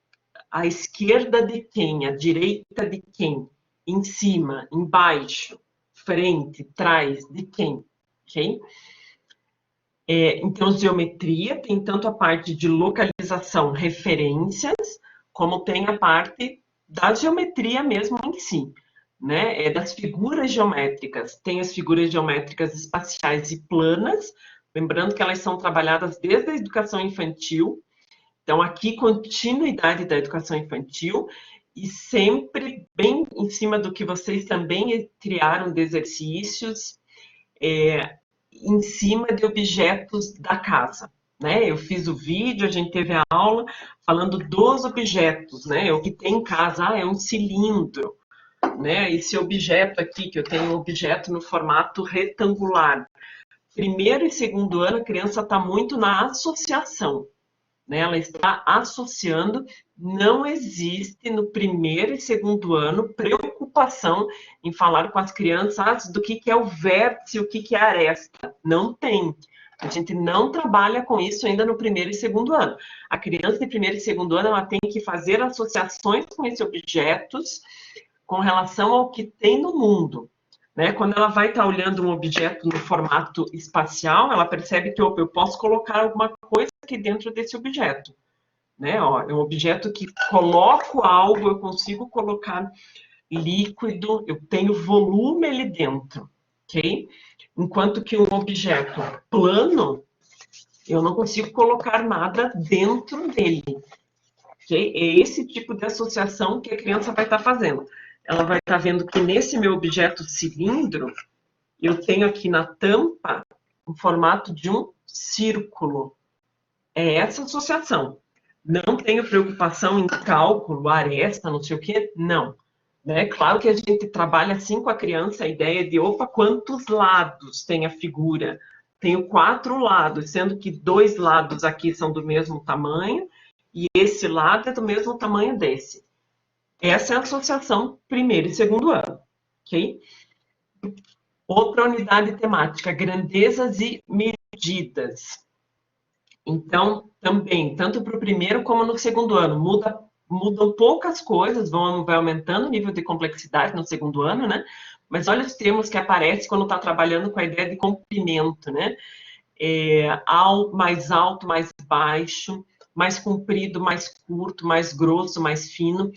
a esquerda de quem, a direita de quem, em cima, embaixo, frente, trás, de quem. Okay? Então, geometria tem tanto a parte de localização, referências, como tem a parte da geometria mesmo em si. Né, das figuras geométricas. Tem as figuras geométricas espaciais e planas, lembrando que elas são trabalhadas desde a educação infantil. Então, aqui, continuidade da educação infantil, e sempre bem em cima do que vocês também criaram de exercícios, em cima de objetos da casa, né? Eu fiz o vídeo, a gente teve a aula falando dos objetos, né? O que tem em casa, é um cilindro, né? Esse objeto aqui, que eu tenho um objeto no formato retangular. Primeiro e segundo ano, a criança está muito na associação, né? Ela está associando, não existe no primeiro e segundo ano preocupação em falar com as crianças do que é o vértice, o que é a aresta. Não tem. A gente não trabalha com isso ainda no primeiro e segundo ano. A criança de primeiro e segundo ano, ela tem que fazer associações com esses objetos com relação ao que tem no mundo. Né? Quando ela vai estar olhando um objeto no formato espacial, ela percebe que eu posso colocar alguma coisa aqui dentro desse objeto. Né? Ó, é um objeto que coloco algo, eu consigo colocar líquido, eu tenho volume ali dentro. Okay? Enquanto que um objeto plano, eu não consigo colocar nada dentro dele. Okay? É esse tipo de associação que a criança vai estar fazendo. Ela vai estar vendo que nesse meu objeto cilindro, eu tenho aqui na tampa o formato de um círculo. É essa associação. Não tenho preocupação em cálculo, aresta, não sei o quê, não. Né? Claro que a gente trabalha assim com a criança a ideia de, opa, quantos lados tem a figura? Tenho 4 lados, sendo que 2 lados aqui são do mesmo tamanho e esse lado é do mesmo tamanho desse. Essa é a associação primeiro e segundo ano, ok? Outra unidade temática, grandezas e medidas. Então, também, tanto para o primeiro como no segundo ano, mudam poucas coisas, vai aumentando o nível de complexidade no segundo ano, né? Mas olha os termos que aparecem quando está trabalhando com a ideia de comprimento, né? Mais alto, mais baixo, mais comprido, mais curto, mais grosso, mais fino.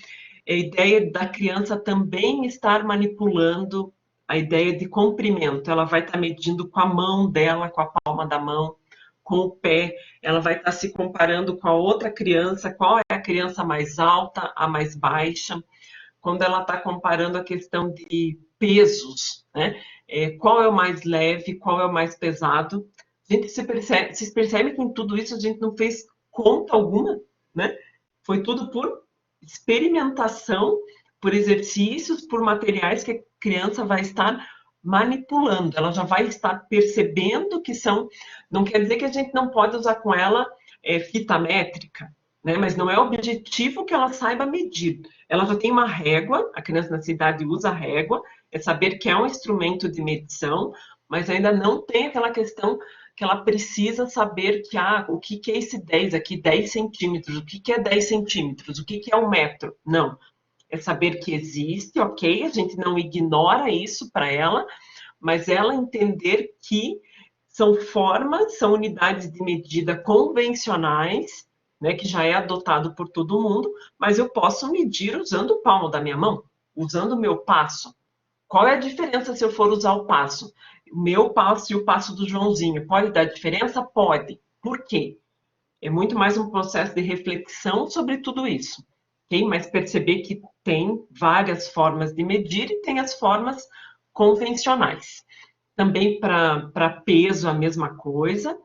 A ideia da criança também estar manipulando a ideia de comprimento. Ela vai estar medindo com a mão dela, com a palma da mão, com o pé. Ela vai estar se comparando com a outra criança, qual é a criança mais alta, a mais baixa. Quando ela está comparando a questão de pesos, né? Qual é o mais leve, qual é o mais pesado. A gente vocês percebem que em tudo isso a gente não fez conta alguma, né? Foi tudo por experimentação, por exercícios, por materiais que a criança vai estar manipulando. Ela já vai estar percebendo que são... Não quer dizer que a gente não pode usar com ela fita métrica, né? Mas não é objetivo que ela saiba medir. Ela já tem uma régua, a criança nessa idade usa a régua, é saber que é um instrumento de medição, mas ainda não tem aquela questão que ela precisa saber que, o que é esse 10 aqui, 10 centímetros, o que é 10 centímetros, o que é 1 metro. Não, é saber que existe, ok, a gente não ignora isso para ela, mas ela entender que são formas, são unidades de medida convencionais, né, que já é adotado por todo mundo, mas eu posso medir usando o palmo da minha mão, usando o meu passo. Qual é a diferença se eu for usar o passo? O meu passo e o passo do Joãozinho. Pode dar diferença? Pode. Por quê? É muito mais um processo de reflexão sobre tudo isso. Okay? Mas perceber que tem várias formas de medir e tem as formas convencionais. Também para peso, a mesma coisa.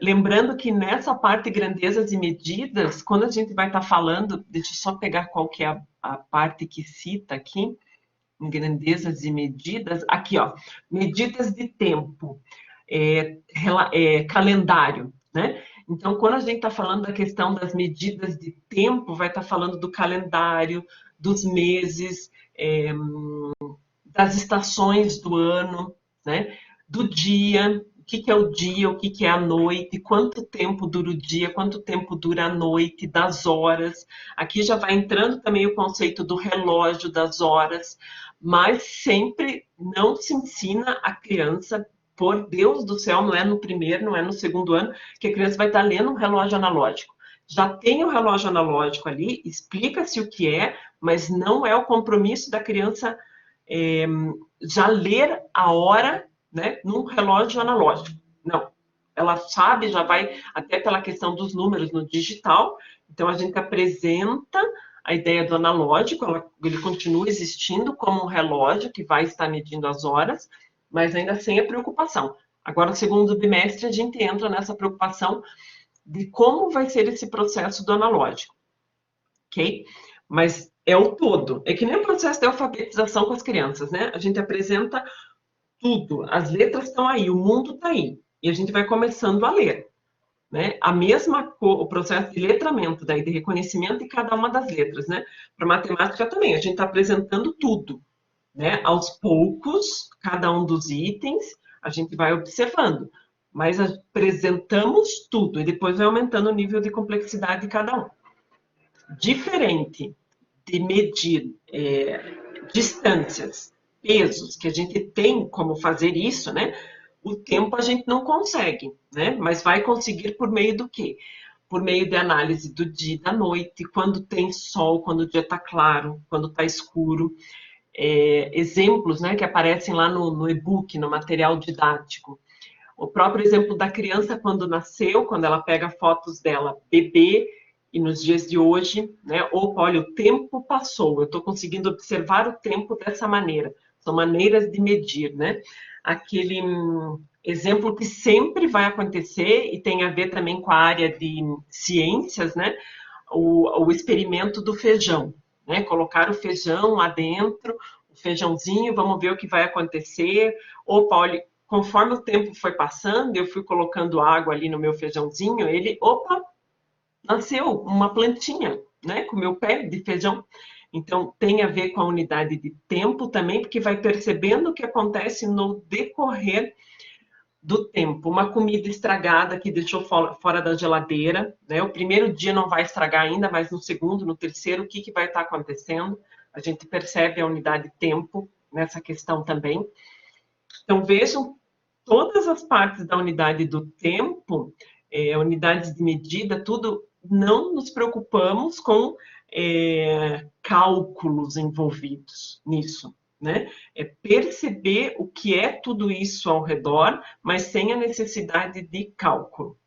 Lembrando que nessa parte grandezas e medidas, quando a gente vai estar falando, deixa eu só pegar qual que é a parte que cita aqui, em grandezas e medidas, aqui ó, medidas de tempo, calendário, né? Então, quando a gente está falando da questão das medidas de tempo, vai estar falando do calendário, dos meses, das estações do ano, né? Do dia, o que é o dia, o que é a noite, quanto tempo dura o dia, quanto tempo dura a noite, das horas. Aqui já vai entrando também o conceito do relógio, das horas, mas sempre não se ensina a criança, por Deus do céu, não é no primeiro, não é no segundo ano, que a criança vai estar lendo um relógio analógico. Já tem o relógio analógico ali, explica-se o que é, mas não é o compromisso da criança já ler a hora, né, num relógio analógico. Não. Ela sabe, já vai até pela questão dos números no digital. Então, a gente apresenta a ideia do analógico, ele continua existindo como um relógio que vai estar medindo as horas, mas ainda sem a preocupação. Agora, no segundo bimestre, a gente entra nessa preocupação de como vai ser esse processo do analógico, ok? Mas é o todo. É que nem o processo de alfabetização com as crianças, né? A gente apresenta tudo, as letras estão aí, o mundo está aí, e a gente vai começando a ler, né? O processo de letramento, daí, de reconhecimento de cada uma das letras, né? Para matemática também, a gente está apresentando tudo, né? Aos poucos, cada um dos itens, a gente vai observando, mas apresentamos tudo, e depois vai aumentando o nível de complexidade de cada um. Diferente de medir distâncias, pesos, que a gente tem como fazer isso, né? O tempo a gente não consegue, né? Mas vai conseguir por meio do quê? Por meio de análise do dia e da noite, quando tem sol, quando o dia está claro, quando está escuro. Exemplos, né, que aparecem lá no e-book, no material didático. O próprio exemplo da criança quando nasceu, quando ela pega fotos dela bebê, e nos dias de hoje, né, opa, olha, o tempo passou, eu estou conseguindo observar o tempo dessa maneira. São maneiras de medir, né? Aquele exemplo que sempre vai acontecer e tem a ver também com a área de ciências, né? O experimento do feijão, né? Colocar o feijão lá dentro, o feijãozinho, vamos ver o que vai acontecer. Opa, olha, conforme o tempo foi passando, eu fui colocando água ali no meu feijãozinho, ele, opa, nasceu uma plantinha, né, com o meu pé de feijão. Então, tem a ver com a unidade de tempo também, porque vai percebendo o que acontece no decorrer do tempo. Uma comida estragada que deixou fora da geladeira, né, o primeiro dia não vai estragar ainda, mas no segundo, no terceiro, o que vai estar acontecendo? A gente percebe a unidade de tempo nessa questão também. Então, vejam todas as partes da unidade do tempo, unidades de medida, tudo, não nos preocupamos com cálculos envolvidos nisso, né? É perceber o que é tudo isso ao redor, mas sem a necessidade de cálculo.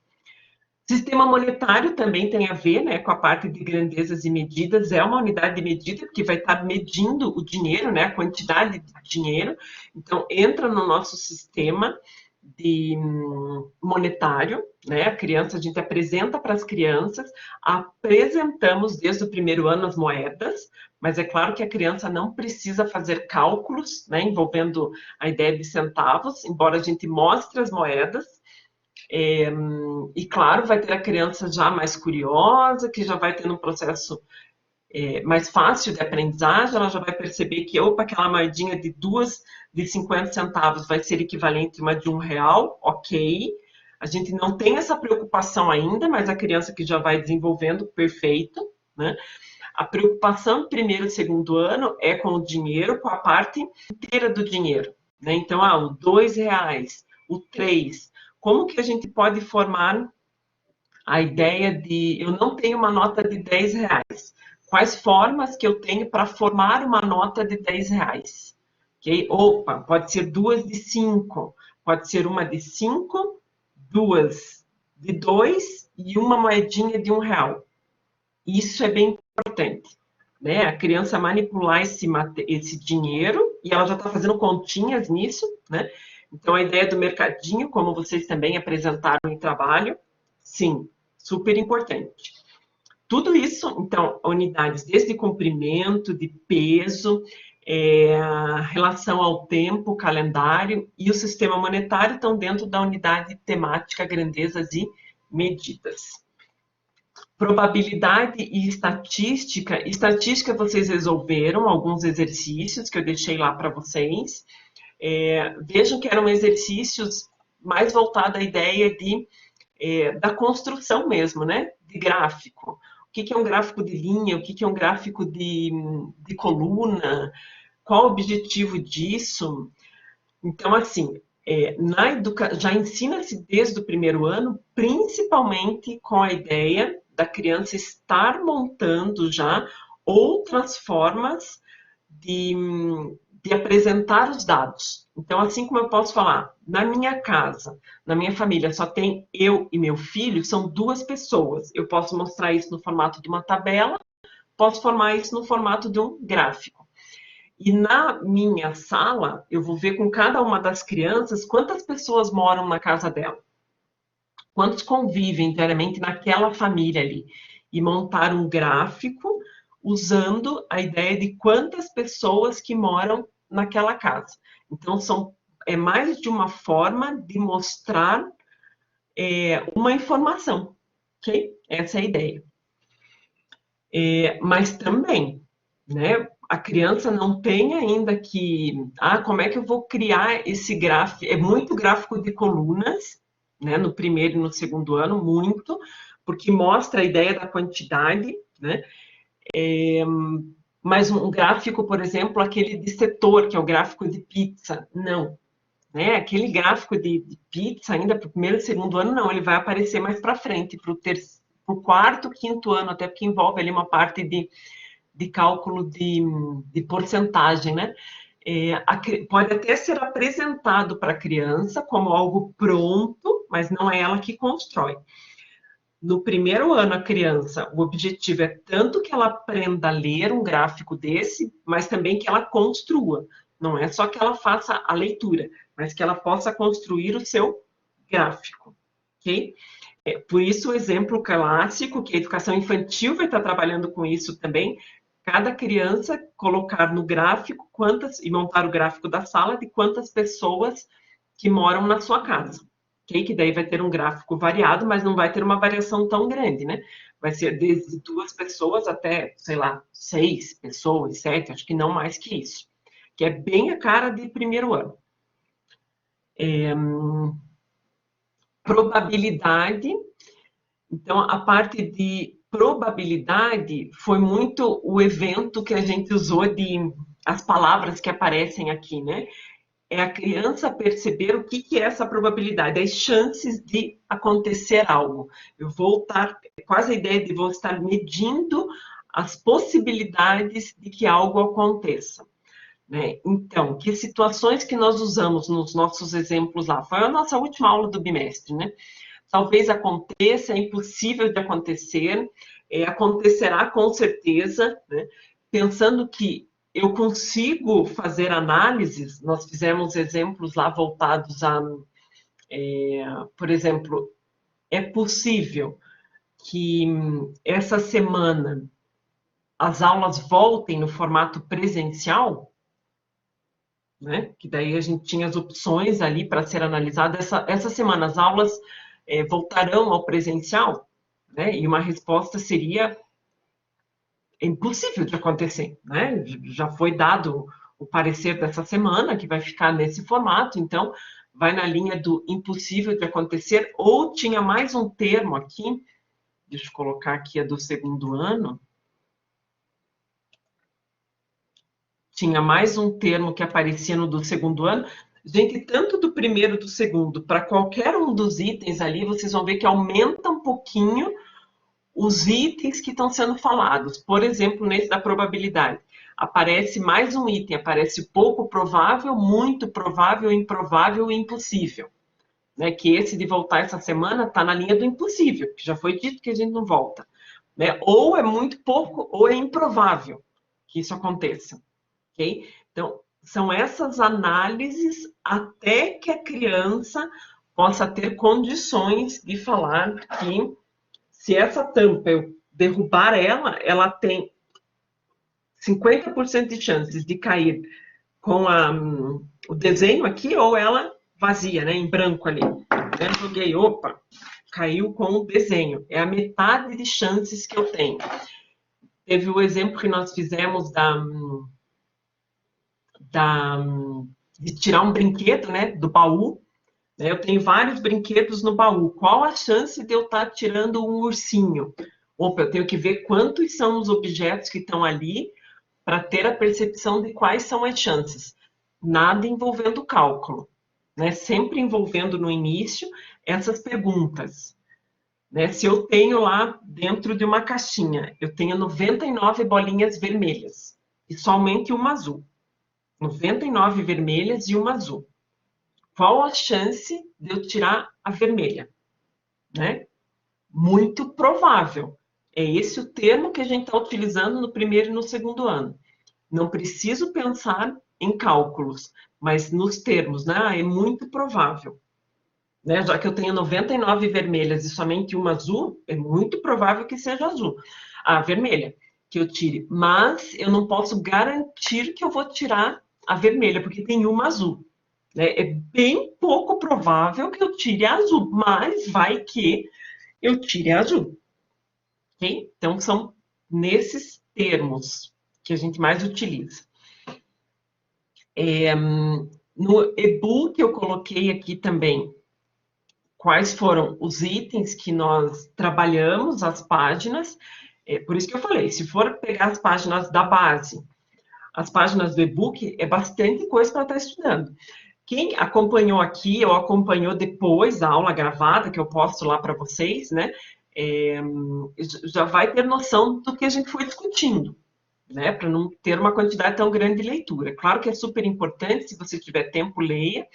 Sistema monetário também tem a ver, né, com a parte de grandezas e medidas, é uma unidade de medida que vai estar medindo o dinheiro, né, a quantidade de dinheiro, então entra no nosso sistema de monetário, né? A gente apresenta para as crianças, apresentamos desde o primeiro ano as moedas, mas é claro que a criança não precisa fazer cálculos, né, envolvendo a ideia de centavos, embora a gente mostre as moedas. E claro, vai ter a criança já mais curiosa, que já vai tendo um processo mais fácil de aprendizagem, ela já vai perceber que, opa, aquela moedinha de 2 de 50 centavos vai ser equivalente a uma de R$1, ok. A gente não tem essa preocupação ainda, mas a criança que já vai desenvolvendo, perfeito, né? A preocupação do primeiro e segundo ano é com o dinheiro, com a parte inteira do dinheiro, né? Então, o R$2, o 3, como que a gente pode formar a ideia de, eu não tenho uma nota de R$10, quais formas que eu tenho para formar uma nota de R$10? Okay? Opa, pode ser 2 de 5, pode ser uma de 5, 2 de 2 e uma moedinha de R$1. Isso é bem importante, né? A criança manipular esse dinheiro, e ela já está fazendo continhas nisso, né? Então, a ideia do mercadinho, como vocês também apresentaram em trabalho, sim, super importante. Tudo isso, então, unidades desde comprimento, de peso, relação ao tempo, calendário e o sistema monetário estão dentro da unidade temática, grandezas e medidas. Probabilidade e estatística. Estatística vocês resolveram alguns exercícios que eu deixei lá para vocês. Vejam que eram exercícios mais voltados à ideia da construção mesmo, né? De gráfico. O que é um gráfico de linha? O que é um gráfico de coluna? Qual o objetivo disso? Então, assim, já ensina-se desde o primeiro ano, principalmente com a ideia da criança estar montando já outras formas de apresentar os dados. Então, assim como eu posso falar, na minha casa, na minha família, só tem eu e meu filho, são 2 pessoas. Eu posso mostrar isso no formato de uma tabela, posso formar isso no formato de um gráfico. E na minha sala, eu vou ver com cada uma das crianças quantas pessoas moram na casa dela. Quantos convivem diariamente naquela família ali. E montar um gráfico usando a ideia de quantas pessoas que moram naquela casa. Então, é mais de uma forma de mostrar uma informação, ok? Essa é a ideia. Mas também, né, a criança não tem ainda que... como é que eu vou criar esse gráfico? É muito gráfico de colunas, né, no primeiro e no segundo ano, muito, porque mostra a ideia da quantidade, né? Mas um gráfico, por exemplo, aquele de setor, que é o gráfico de pizza, não. Né? Aquele gráfico de pizza, ainda para o primeiro e segundo ano, não, ele vai aparecer mais para frente, para o quarto, quinto ano, até porque envolve ali uma parte de cálculo de porcentagem, né? Pode até ser apresentado para a criança como algo pronto, mas não é ela que constrói. No primeiro ano, a criança, o objetivo é tanto que ela aprenda a ler um gráfico desse, mas também que ela construa. Não é só que ela faça a leitura, mas que ela possa construir o seu gráfico, ok? Por isso, o exemplo clássico, que a educação infantil vai estar trabalhando com isso também, cada criança colocar no gráfico e montar o gráfico da sala de quantas pessoas que moram na sua casa. Okay? Que daí vai ter um gráfico variado, mas não vai ter uma variação tão grande, né? Vai ser desde 2 pessoas até, sei lá, 6 pessoas, 7, acho que não mais que isso. Que é bem a cara de primeiro ano. Probabilidade. Então, a parte de probabilidade foi muito o evento que a gente usou as palavras que aparecem aqui, né? É a criança perceber o que é essa probabilidade, as chances de acontecer algo. Quase a ideia de vou estar medindo as possibilidades de que algo aconteça. Né? Então, que situações que nós usamos nos nossos exemplos lá? Foi a nossa última aula do bimestre, né? Talvez aconteça, é impossível de acontecer, acontecerá com certeza, né? Pensando que eu consigo fazer análises, nós fizemos exemplos lá voltados a, por exemplo, é possível que essa semana as aulas voltem no formato presencial, né? Que daí a gente tinha as opções ali para ser analisada. Essa semana as aulas voltarão ao presencial, né? E uma resposta seria impossível de acontecer, né? Já foi dado o parecer dessa semana, que vai ficar nesse formato, então vai na linha do impossível de acontecer, ou tinha mais um termo aqui, deixa eu colocar aqui a do segundo ano, tinha mais um termo que aparecia no do segundo ano. Gente, tanto do primeiro e do segundo, para qualquer um dos itens ali, vocês vão ver que aumenta um pouquinho os itens que estão sendo falados. Por exemplo, nesse da probabilidade, aparece mais um item, aparece pouco provável, muito provável, improvável e impossível. Né? Que esse de voltar essa semana está na linha do impossível, que já foi dito que a gente não volta. Né? Ou é muito pouco, ou é improvável que isso aconteça. Okay? Então, são essas análises até que a criança possa ter condições de falar que se essa tampa eu derrubar ela tem 50% de chances de cair com o desenho aqui ou ela vazia, né, em branco ali. Eu joguei, opa, caiu com o desenho. É a metade de chances que eu tenho. Teve o exemplo que nós fizemos de tirar um brinquedo, né, do baú. Eu tenho vários brinquedos no baú. Qual a chance de eu estar tirando um ursinho? Opa, eu tenho que ver quantos são os objetos que estão ali para ter a percepção de quais são as chances. Nada envolvendo cálculo. Né? Sempre envolvendo no início essas perguntas. Né? Se eu tenho lá dentro de uma caixinha, eu tenho 99 bolinhas vermelhas e somente uma azul. 99 vermelhas e uma azul. Qual a chance de eu tirar a vermelha? Né? Muito provável. É esse o termo que a gente está utilizando no primeiro e no segundo ano. Não preciso pensar em cálculos, mas nos termos, né? É muito provável. Né? Já que eu tenho 99 vermelhas e somente uma azul, é muito provável que seja azul. A vermelha, que eu tire. Mas eu não posso garantir que eu vou tirar a vermelha, porque tem uma azul. Né? É bem pouco provável que eu tire a azul, mas vai que eu tire a azul. Okay? Então, são nesses termos que a gente mais utiliza. No e-book eu coloquei aqui também quais foram os itens que nós trabalhamos, as páginas. Por isso que eu falei, se for pegar as páginas da base, as páginas do e-book, é bastante coisa para estar estudando. Quem acompanhou aqui ou acompanhou depois a aula gravada, que eu posto lá para vocês, né, já vai ter noção do que a gente foi discutindo, né, para não ter uma quantidade tão grande de leitura. Claro que é super importante, se você tiver tempo, leia,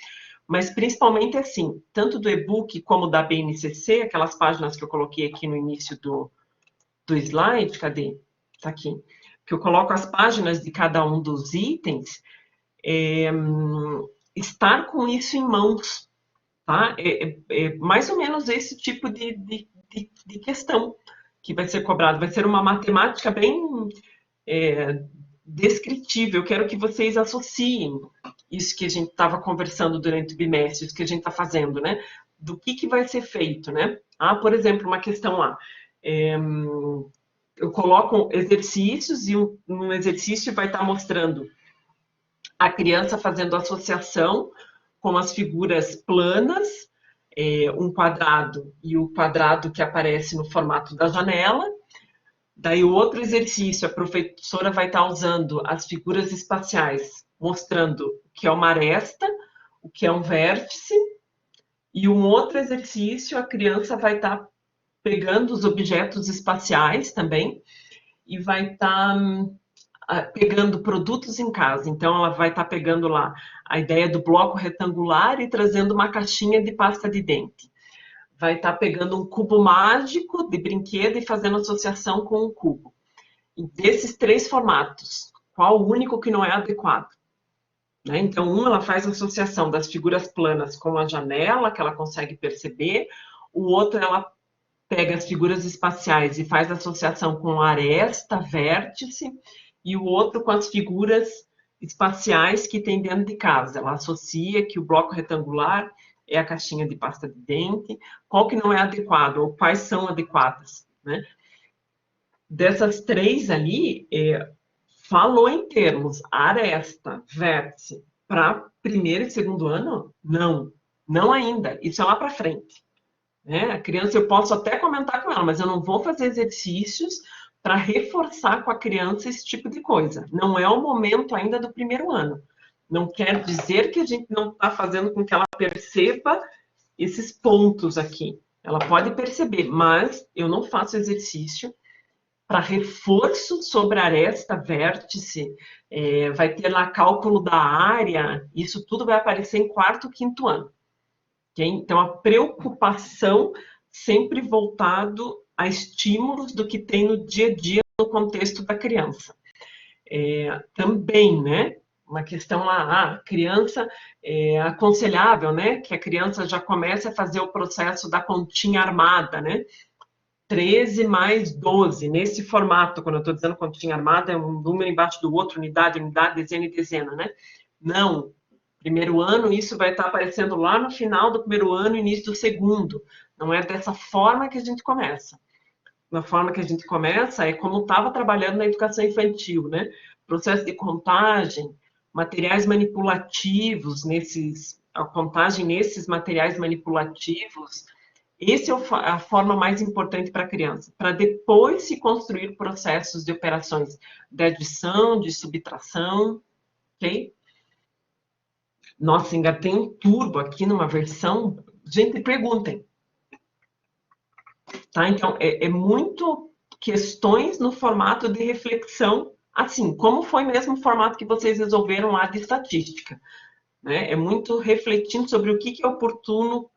mas principalmente assim, tanto do e-book como da BNCC, aquelas páginas que eu coloquei aqui no início do slide, cadê? Está aqui. Que eu coloco as páginas de cada um dos itens, estar com isso em mãos, tá? É mais ou menos esse tipo de questão que vai ser cobrado. Vai ser uma matemática bem descritível. Eu quero que vocês associem isso que a gente estava conversando durante o bimestre, isso que a gente está fazendo, né? Do que vai ser feito, né? Por exemplo, uma questão lá. Eu coloco exercícios e um exercício vai estar mostrando a criança fazendo associação com as figuras planas, um quadrado e o quadrado que aparece no formato da janela. Daí o outro exercício, a professora vai estar usando as figuras espaciais, mostrando o que é uma aresta, o que é um vértice, e um outro exercício, a criança vai estar pegando os objetos espaciais também, e vai estar pegando produtos em casa. Então, ela vai estar pegando lá a ideia do bloco retangular e trazendo uma caixinha de pasta de dente. Vai estar pegando um cubo mágico de brinquedo e fazendo associação com um cubo. E desses 3 formatos, qual o único que não é adequado? Né? Então, ela faz associação das figuras planas com a janela, que ela consegue perceber. O outro, ela pega as figuras espaciais e faz associação com aresta, vértice. E o outro com as figuras espaciais que tem dentro de casa. Ela associa que o bloco retangular é a caixinha de pasta de dente, qual que não é adequado, ou quais são adequadas, né? Dessas 3 ali, falou em termos aresta, vértice, para primeiro e segundo ano? Não, não ainda, isso é lá para frente. Né? A criança, eu posso até comentar com ela, mas eu não vou fazer exercícios para reforçar com a criança esse tipo de coisa. Não é o momento ainda do primeiro ano. Não quer dizer que a gente não está fazendo com que ela perceba esses pontos aqui. Ela pode perceber, mas eu não faço exercício para reforço sobre aresta, vértice, vai ter lá cálculo da área, isso tudo vai aparecer em 4º, 5º ano. Okay? Então, a preocupação sempre voltado a estímulos do que tem no dia a dia no contexto da criança. Também, né? Uma questão lá, a criança é aconselhável, né? Que a criança já comece a fazer o processo da continha armada, né? 13 mais 12, nesse formato, quando eu estou dizendo continha armada, é um número embaixo do outro, unidade, dezena e dezena, né? Não. Primeiro ano, isso vai estar aparecendo lá no final do primeiro ano, início do segundo. Não é dessa forma que a gente começa. Na forma que a gente começa é como estava trabalhando na educação infantil, né? Processo de contagem, materiais manipulativos, a contagem nesses materiais manipulativos. Essa é a forma mais importante para a criança, para depois se construir processos de operações de adição, de subtração, ok? Nossa, ainda tem um turbo aqui numa versão. Gente, perguntem. Tá? Então, é muito questões no formato de reflexão, assim, como foi mesmo o formato que vocês resolveram lá de estatística. Né? É muito refletindo sobre o que é oportuno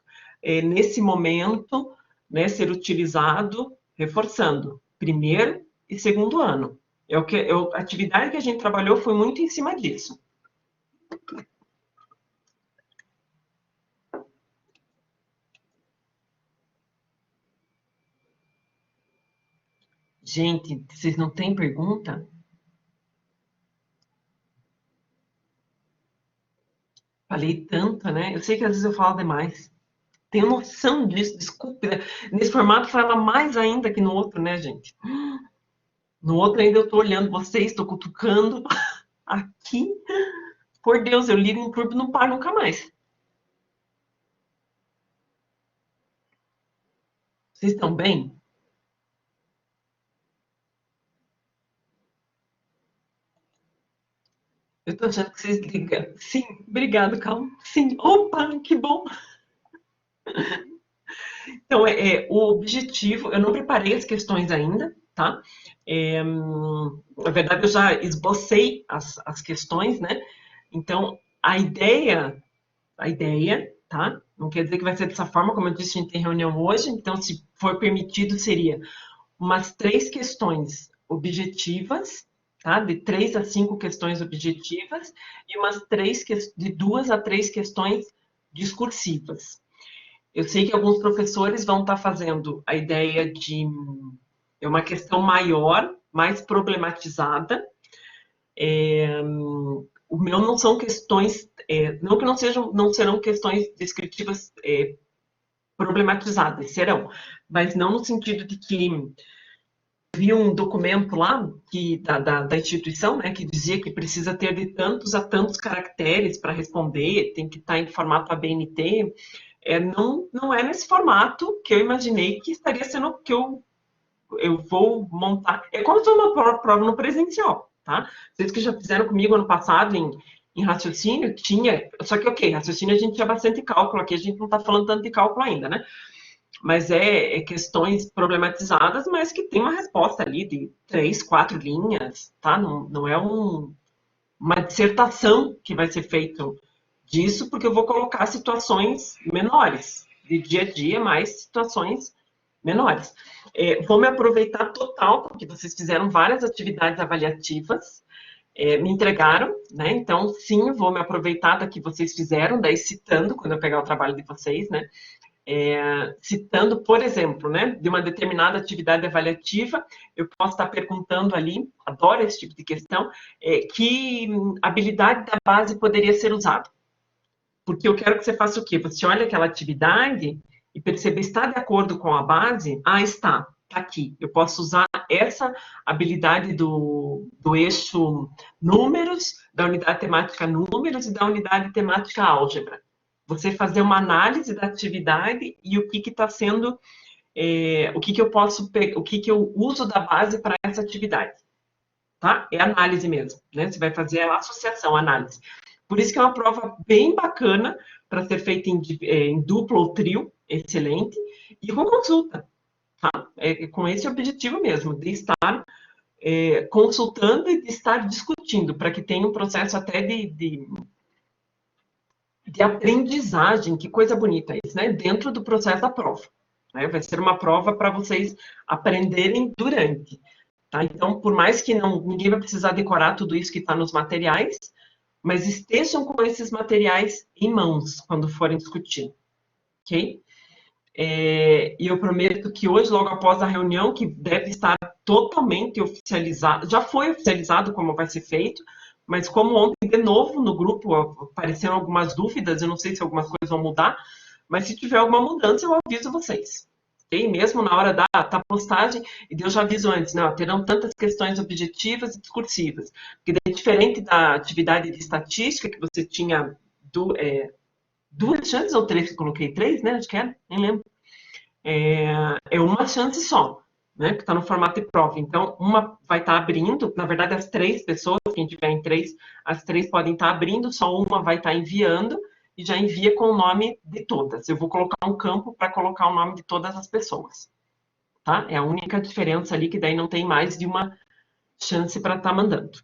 nesse momento, né, ser utilizado, reforçando, primeiro e segundo ano. A atividade que a gente trabalhou foi muito em cima disso. Gente, vocês não têm pergunta? Falei tanto, né? Eu sei que às vezes eu falo demais. Tenho noção disso, desculpe, né? Nesse formato fala mais ainda que no outro, né, gente? No outro ainda eu tô olhando vocês, tô cutucando. Aqui, por Deus, eu ligo no turbo e não paro nunca mais. Vocês estão bem? Eu tô achando que vocês ligam. Sim, obrigado, calma. Sim, opa, que bom. Então, o objetivo, eu não preparei as questões ainda, tá? Na verdade, eu já esbocei as questões, né? Então, a ideia, tá? Não quer dizer que vai ser dessa forma, como eu disse, a gente tem reunião hoje, então, se for permitido, seria umas 3 questões objetivas, tá? De 3 a 5 questões objetivas e de 2 a 3 questões discursivas. Eu sei que alguns professores vão estar fazendo a ideia de uma questão maior, mais problematizada. O meu não são questões, não que não serão questões descritivas problematizadas, serão, mas não no sentido de que vi um documento lá da instituição, né, que dizia que precisa ter de tantos a tantos caracteres para responder, tem que estar em formato ABNT. Não é nesse formato que eu imaginei que estaria sendo que eu vou montar. É como se fosse uma prova no presencial, tá? Vocês que já fizeram comigo ano passado em raciocínio, tinha. Só que, ok, raciocínio a gente tinha bastante cálculo, aqui a gente não está falando tanto de cálculo ainda, né? Mas questões problematizadas, mas que tem uma resposta ali de 3, 4 linhas, tá? Não é uma dissertação que vai ser feito disso, porque eu vou colocar situações menores, de dia a dia, mais situações menores. Vou me aproveitar total, porque vocês fizeram várias atividades avaliativas, me entregaram, né? Então, sim, vou me aproveitar da que vocês fizeram, daí citando, quando eu pegar o trabalho de vocês, né? Citando, por exemplo, né, de uma determinada atividade avaliativa, eu posso estar perguntando ali, adoro esse tipo de questão, que habilidade da base poderia ser usada? Porque eu quero que você faça o quê? Você olha aquela atividade e percebe, está de acordo com a base? Ah, está aqui. Eu posso usar essa habilidade do eixo números, da unidade temática números e da unidade temática álgebra. Você fazer uma análise da atividade e o que está sendo, o que eu posso, o que eu uso da base para essa atividade. Tá? É análise mesmo, né? Você vai fazer a associação, a análise. Por isso que é uma prova bem bacana para ser feita em duplo ou trio, excelente, e com consulta, tá? Com esse objetivo mesmo, de estar consultando e de estar discutindo, para que tenha um processo até de aprendizagem, que coisa bonita isso, né? Dentro do processo da prova. Né? Vai ser uma prova para vocês aprenderem durante. Tá? Então, por mais que ninguém vai precisar decorar tudo isso que está nos materiais, mas estejam com esses materiais em mãos quando forem discutir, ok? E eu prometo que hoje, logo após a reunião, que deve estar totalmente oficializado, já foi oficializado como vai ser feito, mas como ontem, de novo, no grupo apareceram algumas dúvidas, eu não sei se algumas coisas vão mudar, mas se tiver alguma mudança, eu aviso vocês. Okay? Mesmo na hora da postagem, e eu já aviso antes, né, terão tantas questões objetivas e discursivas. Porque é diferente da atividade de estatística, que você tinha duas chances, ou três, que eu coloquei três, né? Acho que era, nem lembro. Uma chance só, né? Que está no formato de prova. Então, uma vai estar abrindo, na verdade, as 3 pessoas, quem tiver em 3, as 3 podem estar abrindo, só uma vai estar enviando, e já envia com o nome de todas. Eu vou colocar um campo para colocar o nome de todas as pessoas. Tá? É a única diferença ali, que daí não tem mais de uma chance para estar mandando.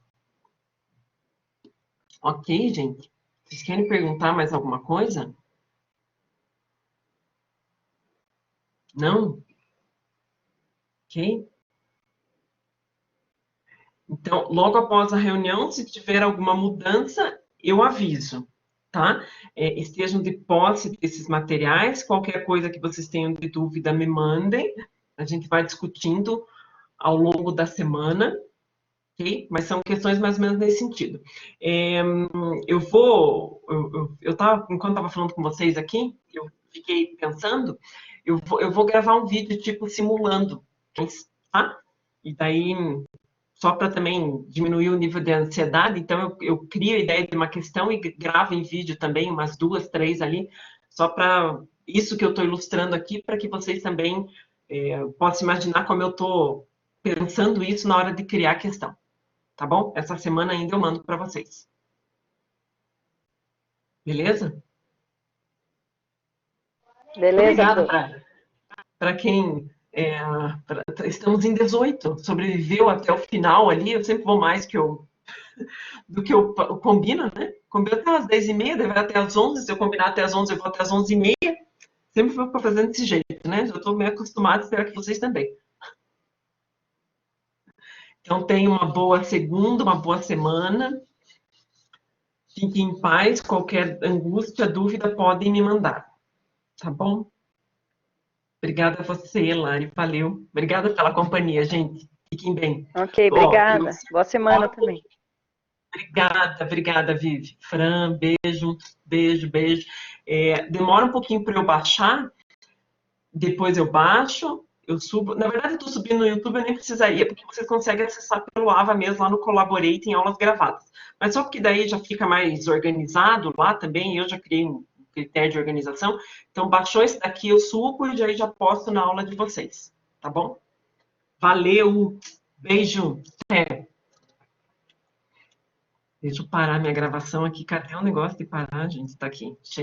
Ok, gente? Vocês querem perguntar mais alguma coisa? Não? Ok? Então, logo após a reunião, se tiver alguma mudança, eu aviso, tá? Estejam de posse desses materiais, qualquer coisa que vocês tenham de dúvida, me mandem. A gente vai discutindo ao longo da semana, ok? Mas são questões mais ou menos nesse sentido. Enquanto estava falando com vocês aqui, eu fiquei pensando, eu vou gravar um vídeo tipo simulando, tá? E daí, só para também diminuir o nível de ansiedade, então eu crio a ideia de uma questão e gravo em vídeo também, umas 2, 3 ali, só para isso que eu estou ilustrando aqui, para que vocês também possam imaginar como eu estou pensando isso na hora de criar a questão. Tá bom? Essa semana ainda eu mando para vocês. Beleza? Beleza, Obrigada para quem... estamos em 18, sobreviveu até o final ali, eu sempre vou mais do que eu combino, né? Combino até às 10h30, deve até às 11, se eu combinar até às 11, eu vou até às 11h30, sempre vou fazendo desse jeito, né? Já estou meio acostumado, espero que vocês também. Então, tenham uma boa segunda, uma boa semana. Fiquem em paz, qualquer angústia, dúvida, podem me mandar. Tá bom? Obrigada a você, Lari, valeu. Obrigada pela companhia, gente. Fiquem bem. Ok, obrigada. Boa semana também. Obrigada, Vivi. Fran, beijo, beijo, beijo. Demora um pouquinho para eu baixar, depois eu baixo, eu subo. Na verdade, eu estou subindo no YouTube, eu nem precisaria, porque vocês conseguem acessar pelo Ava mesmo, lá no Collaborate, em aulas gravadas. Mas só porque daí já fica mais organizado lá também, eu já criei um critério de organização. Então, baixou esse daqui, eu subo e aí já posto na aula de vocês. Tá bom? Valeu! Beijo! Até! Deixa eu parar minha gravação aqui. Cadê o negócio de parar, gente? Tá aqui, cheio.